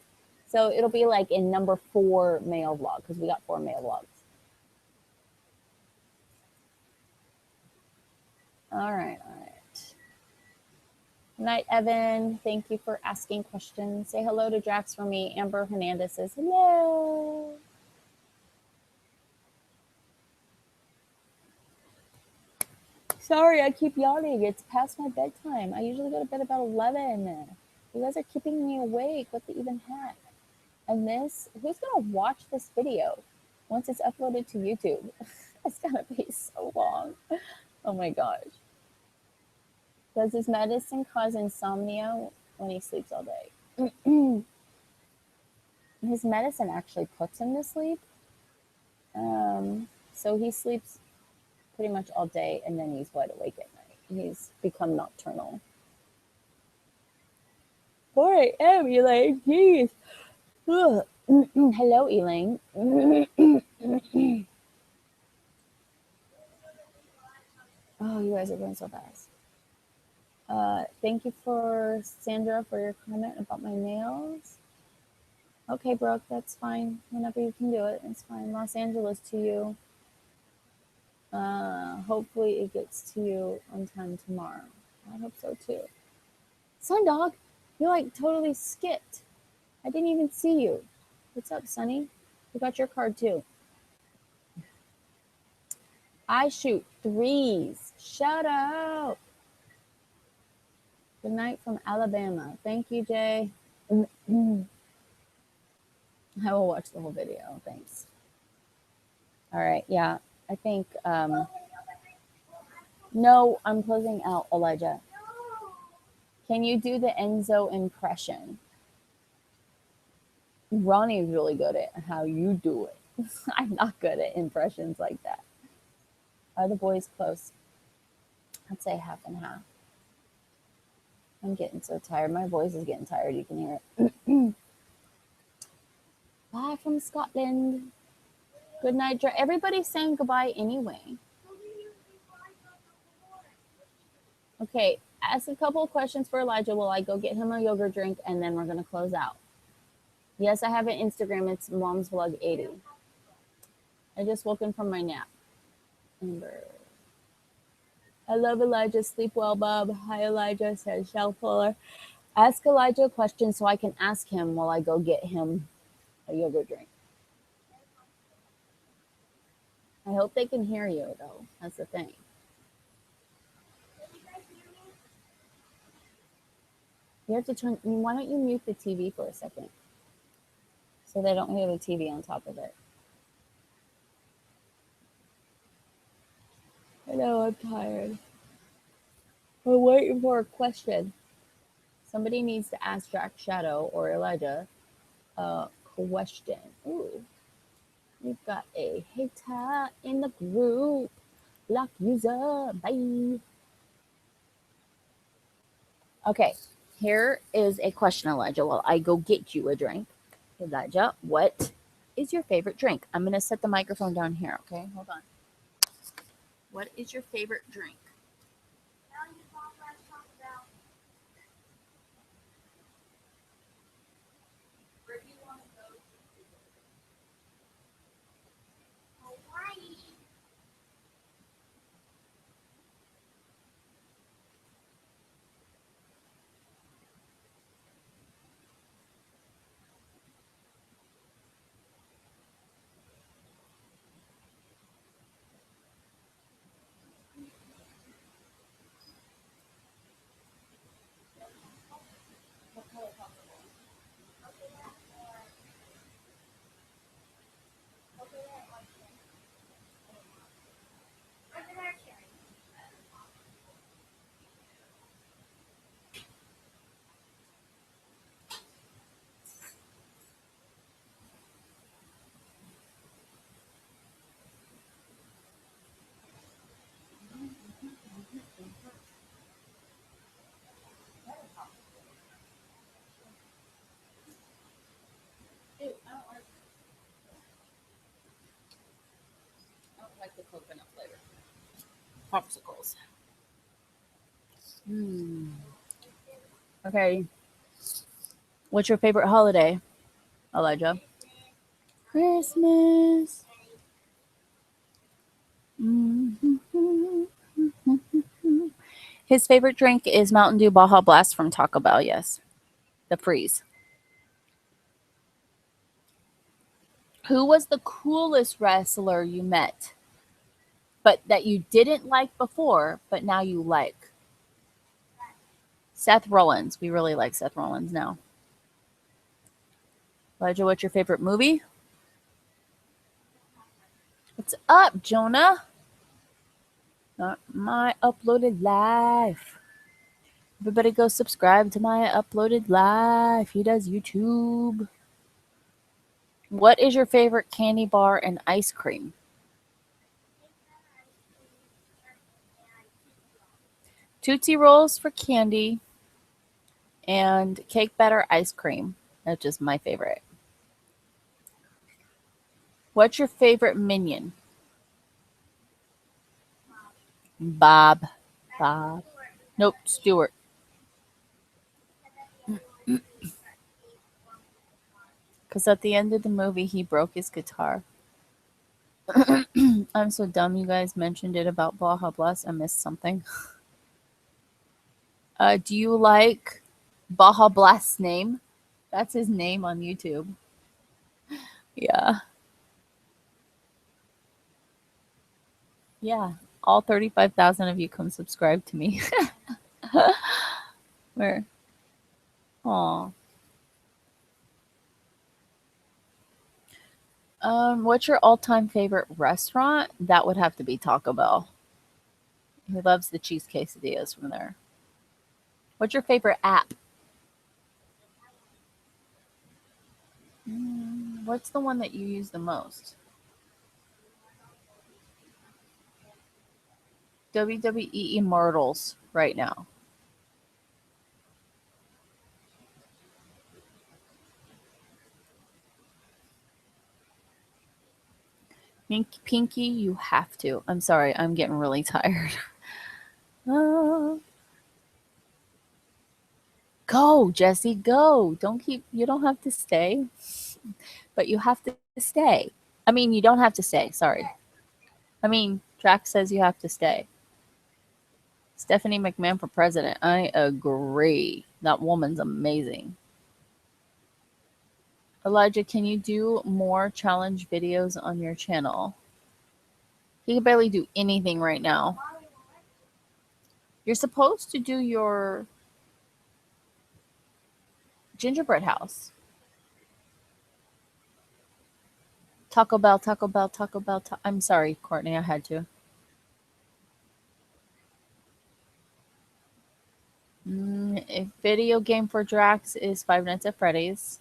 So it'll be like in number 4 mail vlog, because we got 4 mail vlogs. All right. Good night, Evan. Thank you for asking questions. Say hello to Drax for me. Amber Hernandez says hello. Sorry, I keep yawning. It's past my bedtime. I usually go to bed about 11. You guys are keeping me awake. What the even heck? And this, who's going to watch this video once it's uploaded to YouTube? It's going to be so long. Oh my gosh. Does his medicine cause insomnia when he sleeps all day? His medicine actually puts him to sleep. So he sleeps pretty much all day, and then he's wide awake at night. He's become nocturnal. 4 a.m. Elaine, jeez. Hello, Elaine. Oh, you guys are going so fast. Thank you for Sandra for your comment about my nails. Okay, Brooke, that's fine. Whenever you can do it, it's fine. Los Angeles to you. Hopefully it gets to you on time tomorrow. I hope so too. Sundog, you like totally skipped. I didn't even see you. What's up, Sonny? We got your card too. I shoot threes. Shout out. Good night from Alabama. Thank you, Jay. I will watch the whole video. Thanks. All right. Yeah. I think, no, I'm closing out, Elijah. Can you do the Enzo impression? Ronnie is really good at how you do it. I'm not good at impressions like that. Are the boys close? I'd say half and half. I'm getting so tired. My voice is getting tired. You can hear it. Bye from Scotland. Good night. Everybody's saying goodbye anyway. Okay, ask a couple of questions for Elijah while I go get him a yogurt drink, and then we're going to close out. Yes, I have an Instagram. It's Mom's Vlog 80. I just woken from my nap. Amber. I love Elijah. Sleep well, Bob. Hi, Elijah, says Shell Fuller. Ask Elijah a question so I can ask him while I go get him a yogurt drink. I hope they can hear you, though. That's the thing. You have to turn. Why don't you mute the TV for a second so they don't hear the TV on top of it? I know, I'm tired. We're waiting for a question. Somebody needs to ask Drax Shadow or Elijah a question. Ooh. We've got a hater in the group. Lock user. Bye. Okay. Here is a question, Elijah, while I go get you a drink. Elijah, what is your favorite drink? I'm going to set the microphone down here, okay? Hold on. What is your favorite drink? I don't like the coconut flavor. Popsicles. Okay. What's your favorite holiday, Elijah? Christmas. His favorite drink is Mountain Dew Baja Blast from Taco Bell, yes. The freeze. Who was the coolest wrestler you met, but that you didn't like before, but now you like? Seth Rollins. We really like Seth Rollins now. Elijah, what's your favorite movie? What's up, Jonah? Not my uploaded life. Everybody go subscribe to my uploaded life. He does YouTube. What is your favorite candy bar and ice cream? Tootsie Rolls for candy and cake batter ice cream. That's just my favorite. What's your favorite minion? Bob. Bob. Nope, Stuart. Because at the end of the movie, he broke his guitar. I'm so dumb. You guys mentioned it about Baja Blast. I missed something. Do you like Baja Blast's name? That's his name on YouTube. Yeah. Yeah. All 35,000 of you come subscribe to me. Where? Aw. What's your all-time favorite restaurant? That would have to be Taco Bell. He loves the cheese quesadillas from there. What's your favorite app? What's the one that you use the most? WWE Immortals right now. Pinky, you have to. I'm sorry, I'm getting really tired. Go, Jesse, go. You don't have to stay, but you have to stay. I mean, you don't have to stay. Sorry. I mean, Drax says you have to stay. Stephanie McMahon for president. I agree. That woman's amazing. Elijah, can you do more challenge videos on your channel? He can barely do anything right now. You're supposed to do your gingerbread house. Taco Bell, Taco Bell, Taco Bell. I'm sorry, Courtney, I had to. A video game for Drax is Five Nights at Freddy's.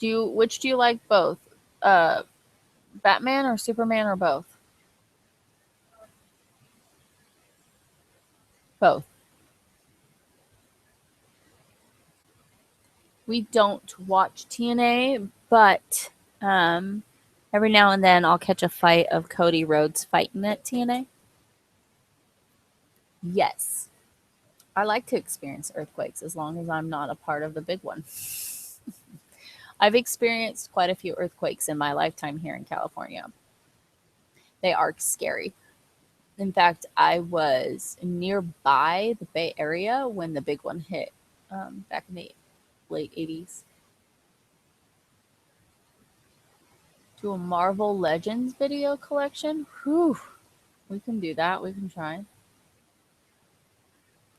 Which do you like both? Batman or Superman or both? Both. We don't watch TNA, but every now and then I'll catch a fight of Cody Rhodes fighting at TNA. Yes. I like to experience earthquakes as long as I'm not a part of the big one. I've experienced quite a few earthquakes in my lifetime here in California. They are scary. In fact, I was nearby the Bay Area when the big one hit back in the late 80s. Do a Marvel Legends video collection? Whew. We can do that. We can try.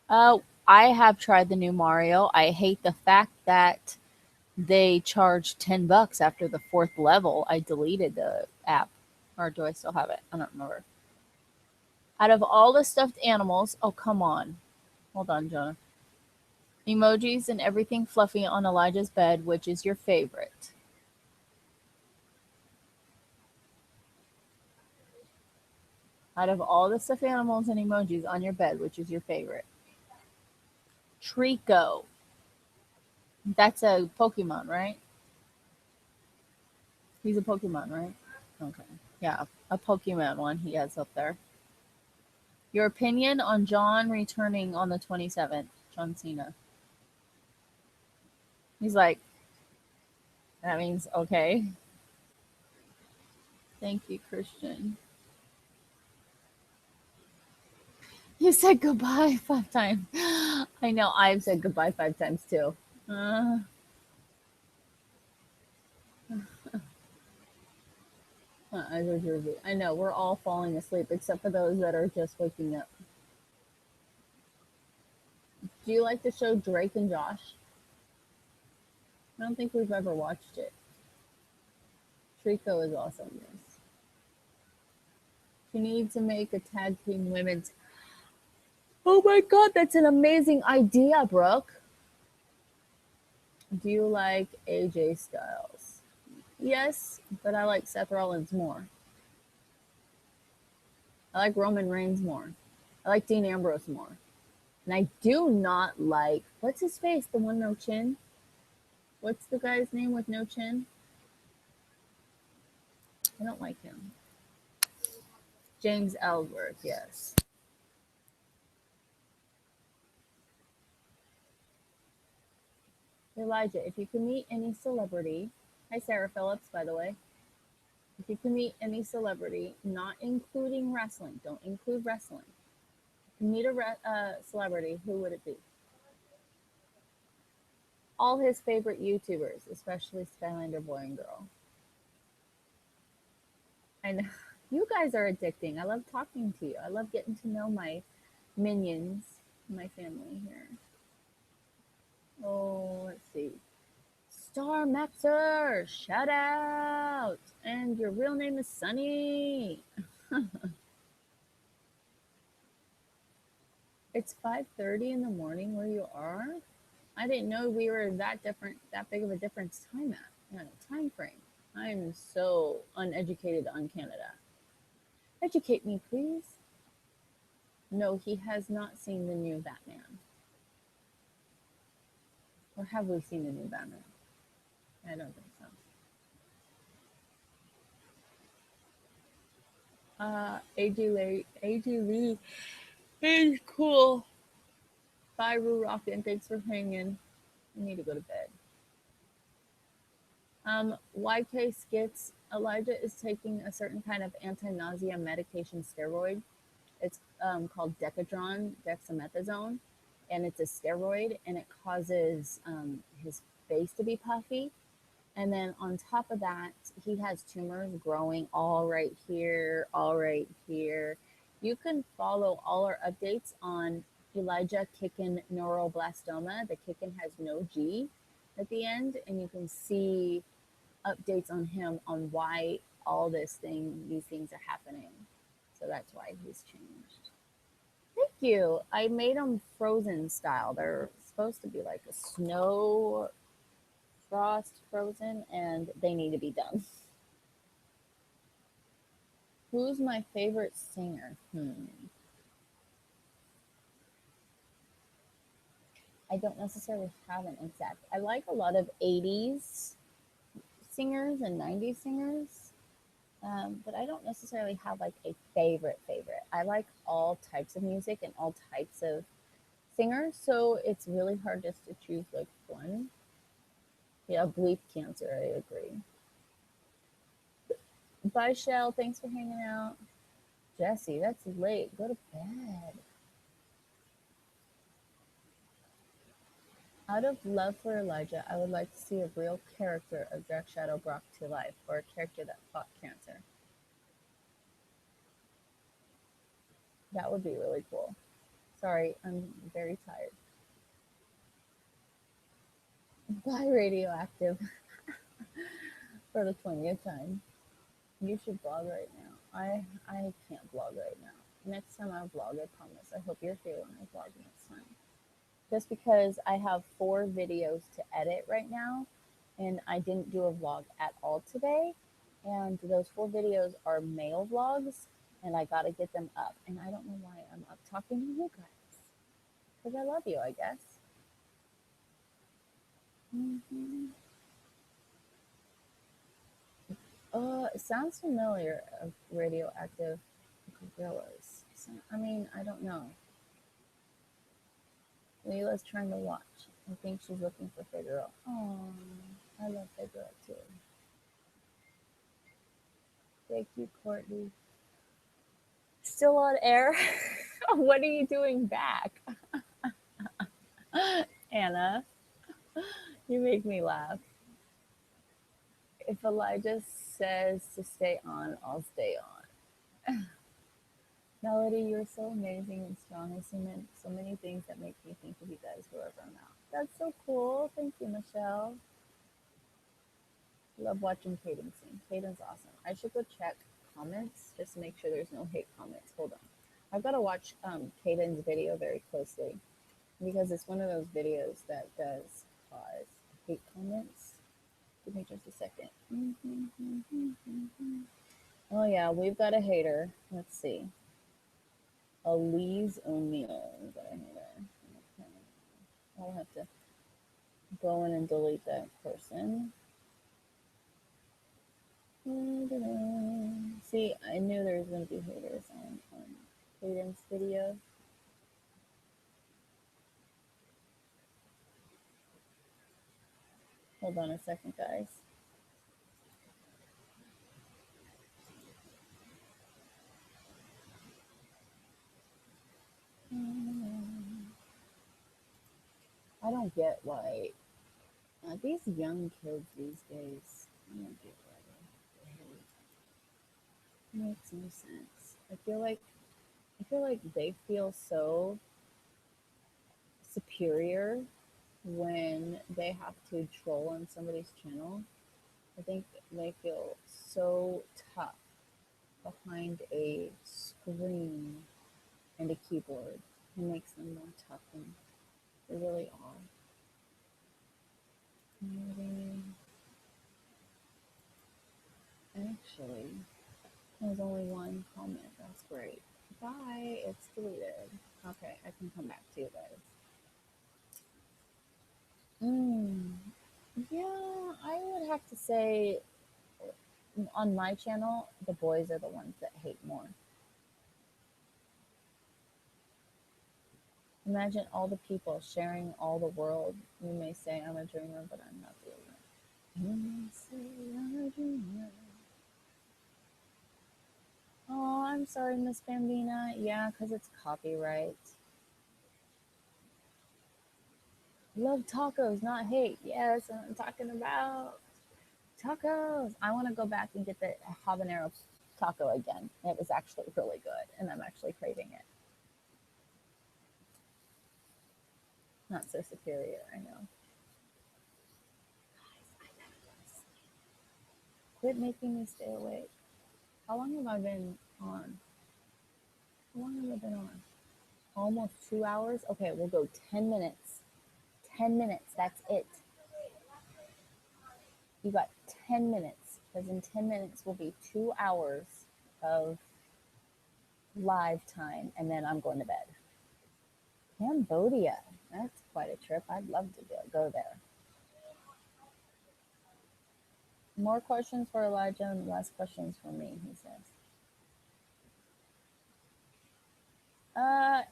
I have tried the new Mario. I hate the fact that they charge $10 after the 4th level. I deleted the app. Or do I still have it? I don't remember. Out of all the stuffed animals, oh, come on. Hold on, Jonah. Emojis and everything fluffy on Elijah's bed, which is your favorite? Out of all the stuffed animals and emojis on your bed, which is your favorite? Trico. That's a Pokemon, right? He's a Pokemon, right? Okay. Yeah, a Pokemon one he has up there. Your opinion on John returning on the 27th? John Cena. He's like, that means okay. Thank you, Christian. You said goodbye 5 times. I know, I've said goodbye 5 times too. I know, we're all falling asleep except for those that are just waking up. Do you like the show Drake and Josh? I don't think we've ever watched it. Trico is awesome, yes. You need to make a tag team women's. Oh my god, that's an amazing idea, Brooke. Do you like AJ Styles? Yes, but I like Seth Rollins more. I like Roman Reigns more. I like Dean Ambrose more. And I do not like, what's his face? The one no chin? What's the guy's name with no chin? I don't like him. James Ellsworth, yes. Elijah, if you could meet any celebrity, hi Sarah Phillips, by the way. If you could meet any celebrity, not including wrestling, don't include wrestling. If you meet a celebrity, who would it be? All his favorite YouTubers, especially Skylander Boy and Girl. I know. You guys are addicting. I love talking to you. I love getting to know my minions, my family here. Oh, let's see. Star Maxer, shout out! And your real name is Sunny. It's 5:30 in the morning where you are. I didn't know we were that big of a difference time frame. I'm so uneducated on Canada. Educate me, please. No, he has not seen the new Batman. Or have we seen the new Batman? I don't think so. AJ Lee is cool. Bye, Roo Rockin'. Thanks for hanging. I need to go to bed. YK Skits. Elijah is taking a certain kind of anti-nausea medication steroid. It's called Decadron, dexamethasone, and it's a steroid, and it causes his face to be puffy. And then on top of that, he has tumors growing all right here, all right here. You can follow all our updates on Elijah Kickin Neuroblastoma. The Kickin has no G at the end, and you can see updates on him on why these things are happening. So that's why he's changed. Thank you. I made them frozen style. They're supposed to be like a snow frost frozen, and they need to be done. Who's my favorite singer? I don't necessarily have an exact. I like a lot of 80s singers and 90s singers, but I don't necessarily have like a favorite. I like all types of music and all types of singers, so it's really hard just to choose like one. Yeah, bleep cancer, I agree. Bye, Shell. Thanks for hanging out. Jesse, that's late. Go to bed. Out of love for Elijah, I would like to see a real character of Drax Shadow brought to life, or a character that fought cancer. That would be really cool. Sorry, I'm very tired. Bye, Radioactive. For the 20th time. You should vlog right now. I can't vlog right now. Next time I vlog, I promise. I hope you're here when I vlog next time. Just because I have 4 videos to edit right now, and I didn't do a vlog at all today. And those 4 videos are male vlogs, and I gotta get them up. And I don't know why I'm up talking to you guys. Because I love you, I guess. Mm-hmm. It sounds familiar of radioactive gorillas. I mean, I don't know. Leila's trying to watch. I think she's looking for Figaro. Oh, I love Figaro too. Thank you, Courtney. Still on air? What are you doing back? Anna, you make me laugh. If Elijah says to stay on, I'll stay on. Melody, you're so amazing and strong. I see so many things that make me think of you guys wherever I'm out. That's so cool. Thank you, Michelle. Love watching Cayden sing. Cayden's awesome. I should go check comments just to make sure there's no hate comments. Hold on. I've got to watch Cayden's video very closely because it's one of those videos that does cause hate comments. Give me just a second. Oh, yeah, we've got a hater. Let's see. Elise O'Neill. We've got a hater. Okay. I'll have to go in and delete that person. See, I knew there was going to be haters on Cayden's video. Hold on a second, guys. I don't get why these young kids these days. I don't get why they hate. It makes no sense. I feel like they feel so superior when they have to troll on somebody's channel. I think they feel so tough behind a screen and a keyboard. It makes them more tough than they really are. Actually, there's only one comment. That's great. Bye. It's deleted. Okay, I can come back to you guys. Yeah, I would have to say on my channel, the boys are the ones that hate more. Imagine all the people sharing all the world. You may say I'm a dreamer, but I'm not the dreamer. You may say I'm a dreamer. Oh, I'm sorry, Miss Bambina. Yeah, because it's copyright. Love tacos, not hate. Yes, I'm talking about tacos. I want to go back and get the habanero taco again. It was actually really good, and I'm actually craving it. Not so superior, I know. Guys, I gotta go to sleep. Quit making me stay awake. How long have I been on? How long have I been on? Almost 2 hours? Okay, we'll go 10 minutes. 10 minutes, that's it. You got 10 minutes, because in 10 minutes will be 2 hours of live time, and then I'm going to bed. Cambodia, that's quite a trip. I'd love to go there. More questions for Elijah and less questions for me, he says.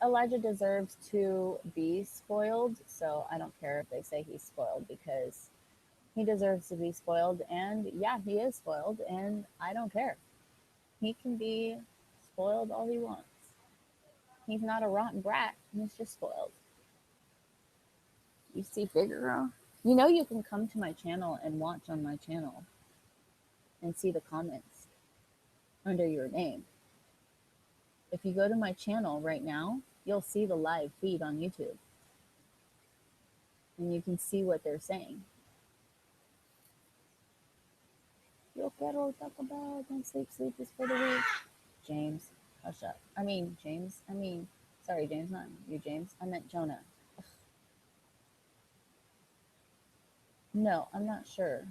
Elijah deserves to be spoiled, so I don't care if they say he's spoiled, because he deserves to be spoiled, and yeah, he is spoiled, and I don't care. He can be spoiled all he wants. He's not a rotten brat, he's just spoiled. You see Figaro? You know you can come to my channel and watch on my channel and see the comments under your name. If you go to my channel right now, you'll see the live feed on YouTube. And you can see what they're saying. Yo quiero talk about don't sleep is for the weak. James, hush up. Sorry, James, not you, James. I meant Jonah. Ugh. No, I'm not sure.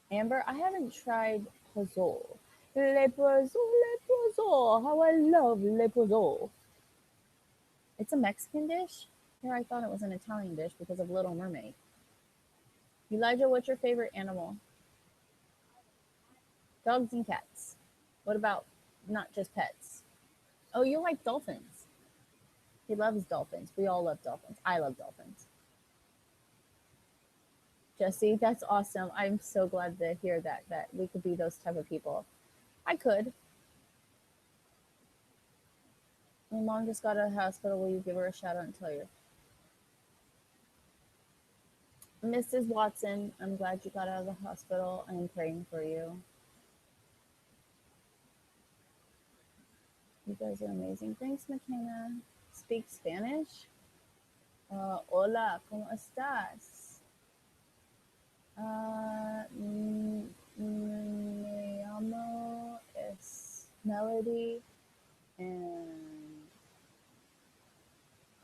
Amber, I haven't tried pozole. Le pozole, how I love le pozole. It's a Mexican dish? Here, I thought it was an Italian dish because of Little Mermaid. Elijah, what's your favorite animal? Dogs and cats. What about not just pets? Oh, you like dolphins. He loves dolphins. We all love dolphins. I love dolphins. Jesse, that's awesome. I'm so glad to hear that we could be those type of people. I could. My mom just got out of the hospital. Will you give her a shout out and tell her? Mrs. Watson, I'm glad you got out of the hospital. I'm praying for you. You guys are amazing. Thanks, McKenna. Speak Spanish? Hola, ¿cómo estás? Me llamo es Melody, and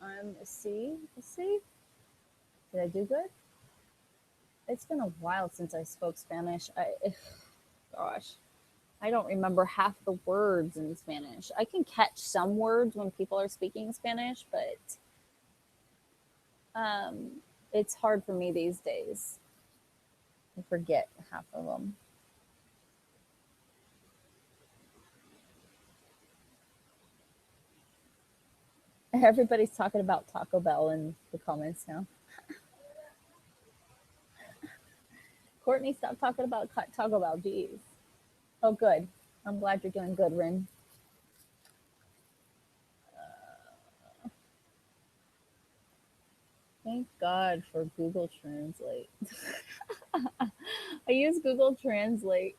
I'm a C. Did I do good? It's been a while since I spoke Spanish. Gosh, I don't remember half the words in Spanish. I can catch some words when people are speaking Spanish, but it's hard for me these days. I forget half of them. Everybody's talking about Taco Bell in the comments now. Courtney, stop talking about Taco Bell. Jeez. Oh, good. I'm glad you're doing good, Rin. Thank God for Google Translate. I use Google Translate.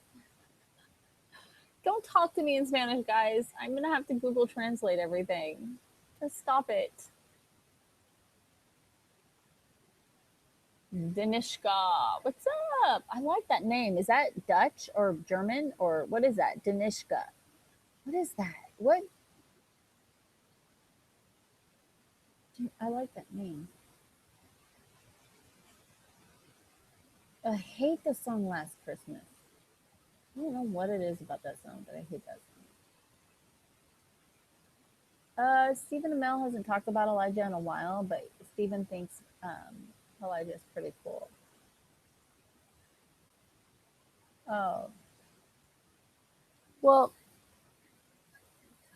Don't talk to me in Spanish, guys. I'm going to have to Google Translate everything. Just stop it. Danishka, what's up? I like that name. Is that Dutch or German or what is that? Danishka. What is that? What? I like that name. I hate the song Last Christmas. I don't know what it is about that song, but I hate that song. Stephen Amell hasn't talked about Elijah in a while, but Stephen thinks Elijah is pretty cool. Oh. Well,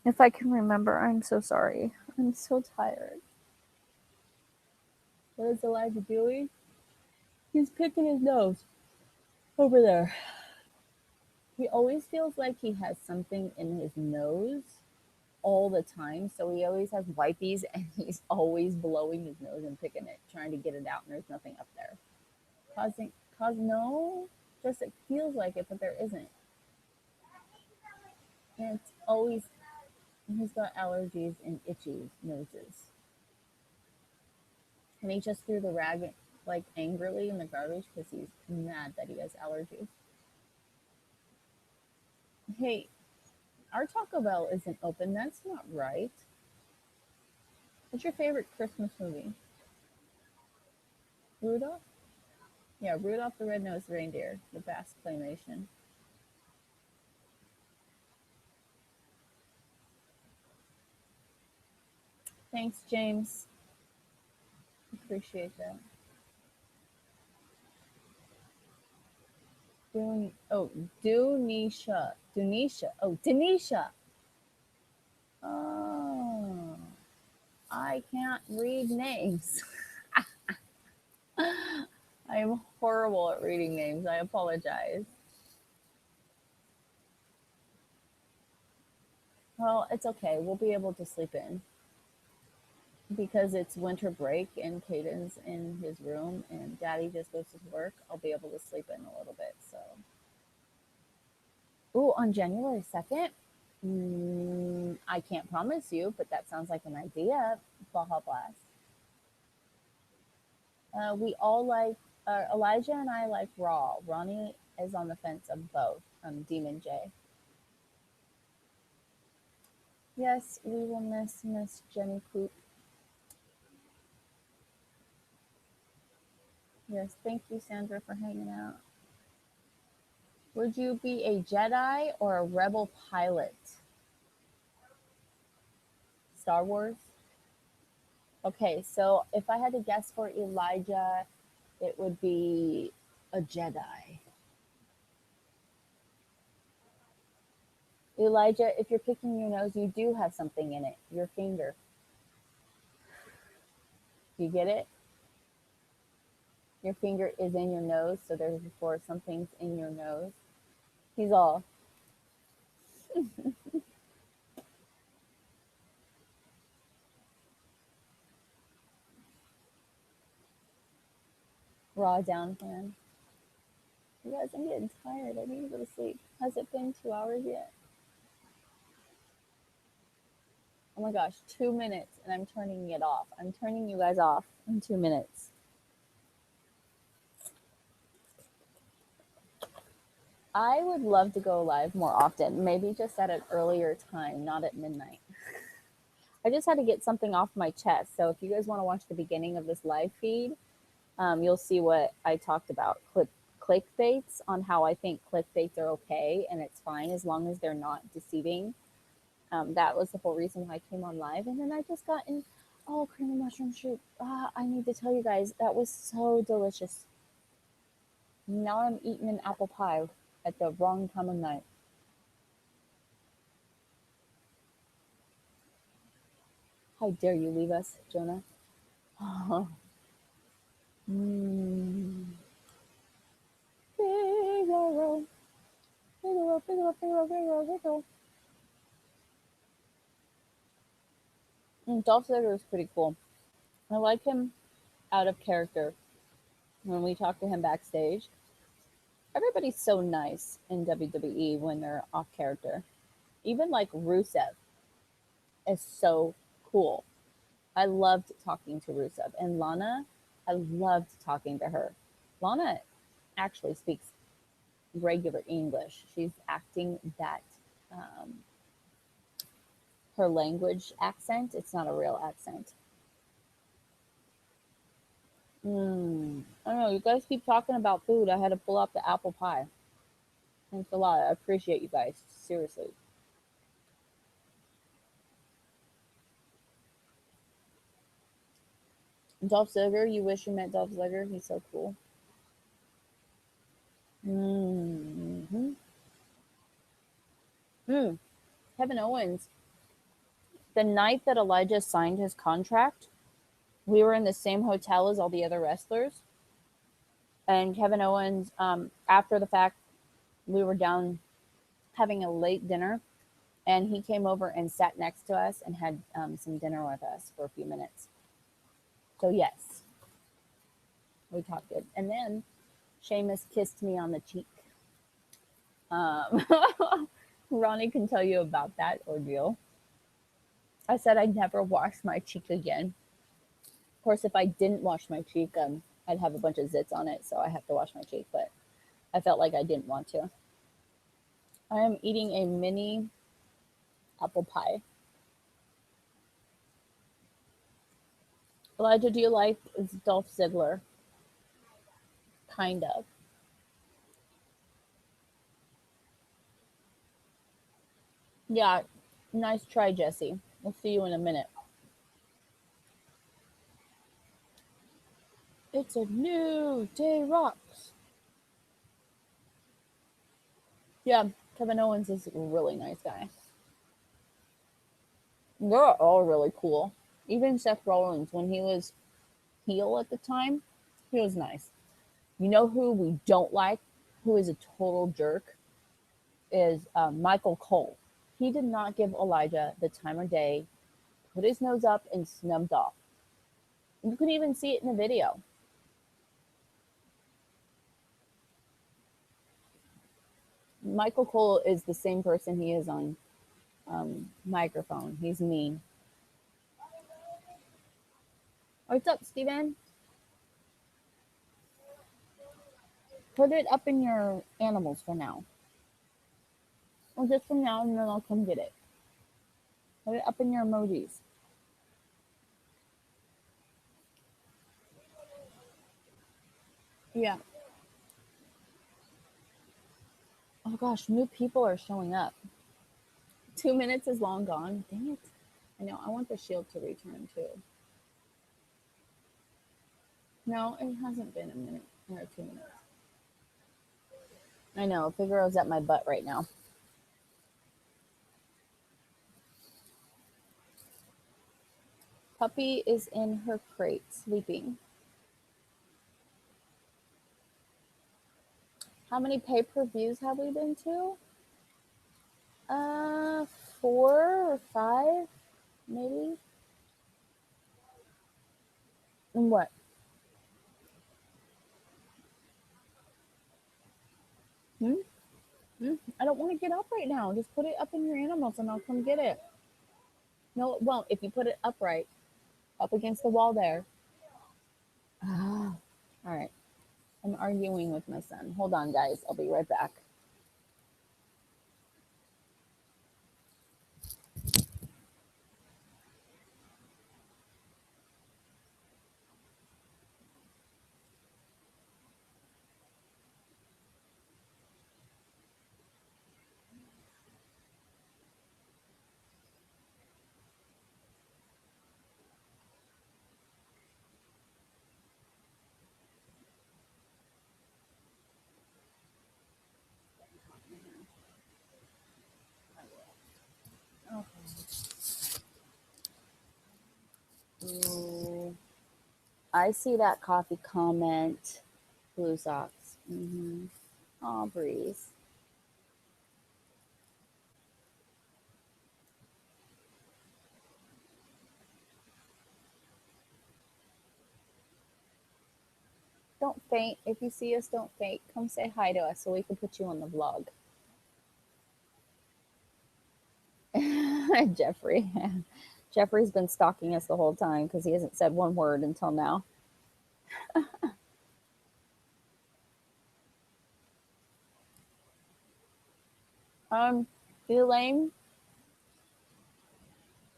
if I can remember, I'm so sorry. I'm so tired. What is Elijah doing? He's picking his nose over there. He always feels like he has something in his nose all the time. So he always has wipies and he's always blowing his nose and picking it, trying to get it out, and there's nothing up there. No, just it feels like it, but there isn't. And it's always, he's got allergies and itchy noses. And he just threw the rag like angrily in the garbage because he's mad that he has allergies. Hey, our Taco Bell isn't open. That's not right. What's your favorite Christmas movie? Rudolph? Yeah, Rudolph the Red-Nosed Reindeer, the Basque claymation. Thanks, James. Appreciate that. Dunisha. Dunisha. Oh, Denisha. Oh, I can't read names. I am horrible at reading names. I apologize. Well, it's okay. We'll be able to sleep in because it's winter break and Cayden's in his room and Daddy just goes to work. I'll be able to sleep in a little bit. So, ooh, on January 2nd, I can't promise you, but that sounds like an idea. Baja Blast. We all like Elijah and I like Raw. Ronnie is on the fence of both. Demon J. Yes, we will miss Miss Jenny Coop. Yes, thank you, Sandra, for hanging out. Would you be a Jedi or a Rebel pilot? Star Wars? Okay, so if I had to guess for Elijah, it would be a Jedi. Elijah, if you're picking your nose, you do have something in it. Your finger. You get it? Your finger is in your nose, so therefore something's in your nose. He's all. Raw down fan. You guys, I'm getting tired. I need to go to sleep. Has it been 2 hours yet? Oh my gosh, 2 minutes and I'm turning it off. I'm turning you guys off in 2 minutes. I would love to go live more often, maybe just at an earlier time, not at midnight. I just had to get something off my chest. So if you guys want to watch the beginning of this live feed, you'll see what I talked about. Clickbaits on how I think clickbaits are okay and it's fine as long as they're not deceiving. That was the whole reason why I came on live. And then I just got in, cream and mushroom soup. I need to tell you guys, that was so delicious. Now I'm eating an apple pie at the wrong time of night. How dare you leave us, Jonah? Figaro. Figaro, Figaro, Figaro, Figaro, Figaro. Dolph Ziggler is pretty cool. I like him out of character. When we talk to him backstage, everybody's so nice in WWE when they're off character. Even like Rusev is so cool. I loved talking to Rusev. And Lana, I loved talking to her. Lana actually speaks regular English. She's acting that her language accent. It's not a real accent. I don't know. You guys keep talking about food. I had to pull out the apple pie. Thanks a lot. I appreciate you guys. Seriously. Dolph Ziggler. You wish you met Dolph Ziggler. He's so cool. Mm-hmm. Kevin Owens. The night that Elijah signed his contract, we were in the same hotel as all the other wrestlers. And Kevin Owens, after the fact, we were down having a late dinner, and he came over and sat next to us and had some dinner with us for a few minutes. So yes, we talked good. And then Sheamus kissed me on the cheek. Ronnie can tell you about that ordeal. I said I'd never wash my cheek again. Of course, if I didn't wash my cheek, I'd have a bunch of zits on it, so I have to wash my cheek. But I felt like I didn't want to. I am eating a mini apple pie. Elijah, do you like Dolph Ziggler? Kind of. Yeah, nice try, Jesse. We'll see you in a minute. It's a new day rocks. Yeah, Kevin Owens is a really nice guy. They're all really cool. Even Seth Rollins, when he was heel at the time, he was nice. You know who we don't like, who is a total jerk, is Michael Cole. He did not give Elijah the time of day, put his nose up, and snubbed off. You can even see it in the video. Michael Cole is the same person he is on microphone. He's mean. What's up, Steven? Put it up in your animals for now. Well, just from now, and then I'll come get it. Put it up in your emojis. Yeah. Oh gosh, new people are showing up. 2 minutes is long gone. Dang it. I know. I want the shield to return too. No, it hasn't been a minute or 2 minutes. I know. Figaro's at my butt right now. Puppy is in her crate, sleeping. How many pay-per-views have we been to? 4 or 5, maybe. And what? Hmm? I don't want to get up right now. Just put it up in your animals and I'll come get it. No, it won't. If you put it upright, up against the wall there. Ah, all right. I'm arguing with my son. Hold on, guys. I'll be right back. Ooh, I see that coffee comment. Blue socks. Aw, Breeze. Don't faint. If you see us, don't faint. Come say hi to us so we can put you on the vlog. Jeffrey. Jeffrey's been stalking us the whole time because he hasn't said one word until now. Elaine,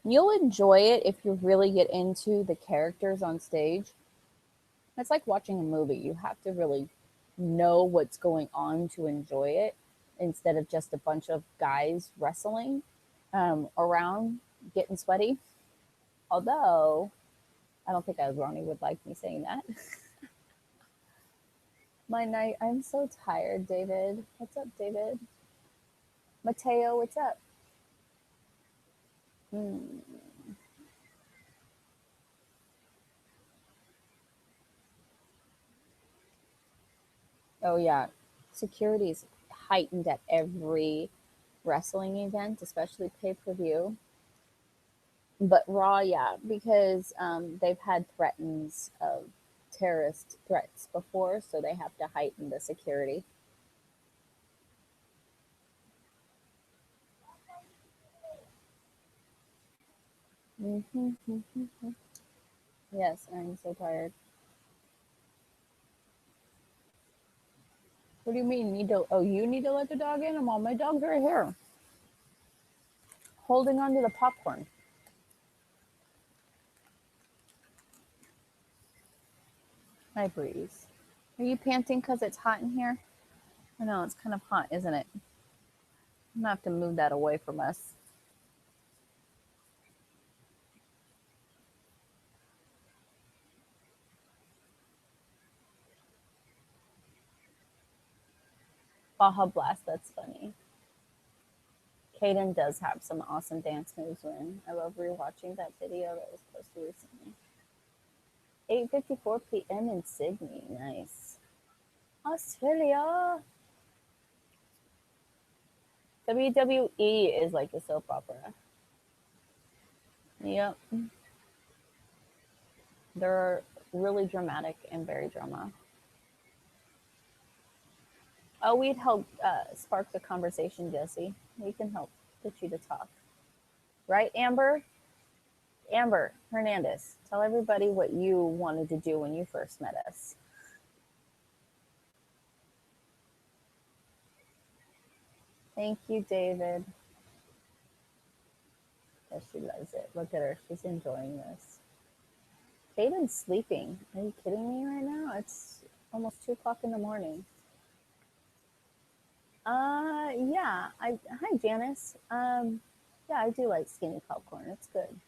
you'll enjoy it if you really get into the characters on stage. It's like watching a movie. You have to really know what's going on to enjoy it instead of just a bunch of guys wrestling around getting sweaty. Although, I don't think Ronnie would like me saying that. My night, I'm so tired, David. What's up, David? Mateo, what's up? Oh, yeah. Security is heightened at every wrestling event, especially pay per view. But Raw, yeah, because they've had threats of terrorist threats before, so they have to heighten the security. Yes, I'm so tired. What do you mean? Need to? Oh, you need to let the dog in? I'm on my dog's right here, holding onto the popcorn. Hi, Breeze. Are you panting because it's hot in here? I know it's kind of hot, isn't it? I'm gonna have to move that away from us. Baja Blast, that's funny. Cayden does have some awesome dance moves when I love rewatching that video that was posted recently. 8:54 p.m. in Sydney. Nice. Australia. WWE is like a soap opera. Yep. They're really dramatic and very drama. Oh, we'd help spark the conversation, Jesse. We can help get you to talk. Right, Amber? Amber Hernandez, tell everybody what you wanted to do when you first met us. Thank you, David. Yes, she loves it. Look at her. She's enjoying this. Cayden's sleeping. Are you kidding me right now? It's almost 2 o'clock in the morning. Yeah. Hi, Janice. Yeah, I do like skinny popcorn. It's good.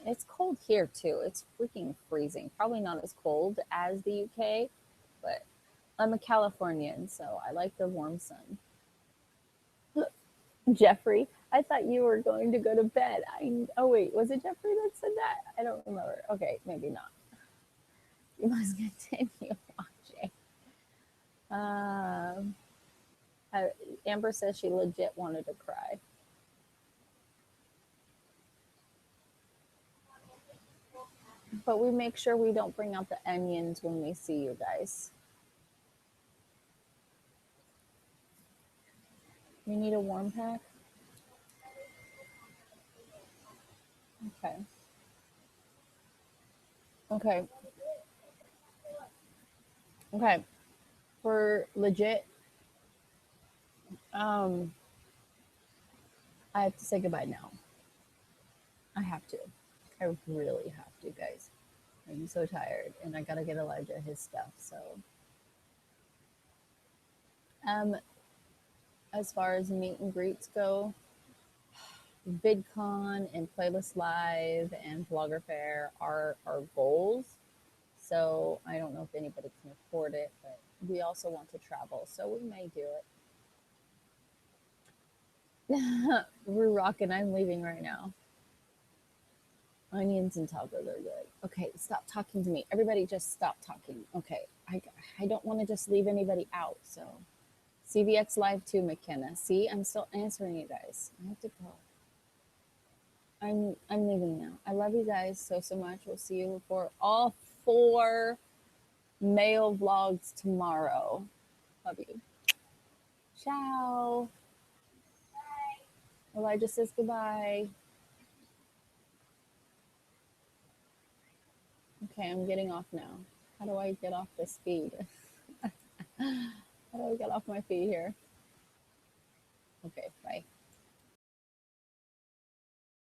It's cold here too. It's freaking freezing. Probably not as cold as the UK, but I'm a Californian, so I like the warm sun. Jeffrey, I thought you were going to go to bed. Oh wait, was it Jeffrey that said that? I don't remember. Okay, maybe not. You must continue watching. Um, Amber says she legit wanted to cry. But we make sure we don't bring out the onions when we see you guys. You need a warm pack? Okay. Okay. Okay. For legit, um, I have to say goodbye now. I have to. I really have to, guys. I'm so tired, and I gotta get Elijah his stuff. So, um, as far as meet and greets go, VidCon and Playlist Live and Blogger Fair are our goals. So I don't know if anybody can afford it, but we also want to travel, so we may do it. We're rocking. I'm leaving right now. Onions and tacos are good. Okay, stop talking to me. Everybody just stop talking. Okay, I don't want to just leave anybody out. So CVX Live too, McKenna. See, I'm still answering you guys. I have to go. I'm leaving now. I love you guys so much. We'll see you for all 4 male vlogs tomorrow. Love you. Ciao. Elijah says goodbye. Okay, I'm getting off now. How do I get off this feed? How do I get off my feed here? Okay, bye.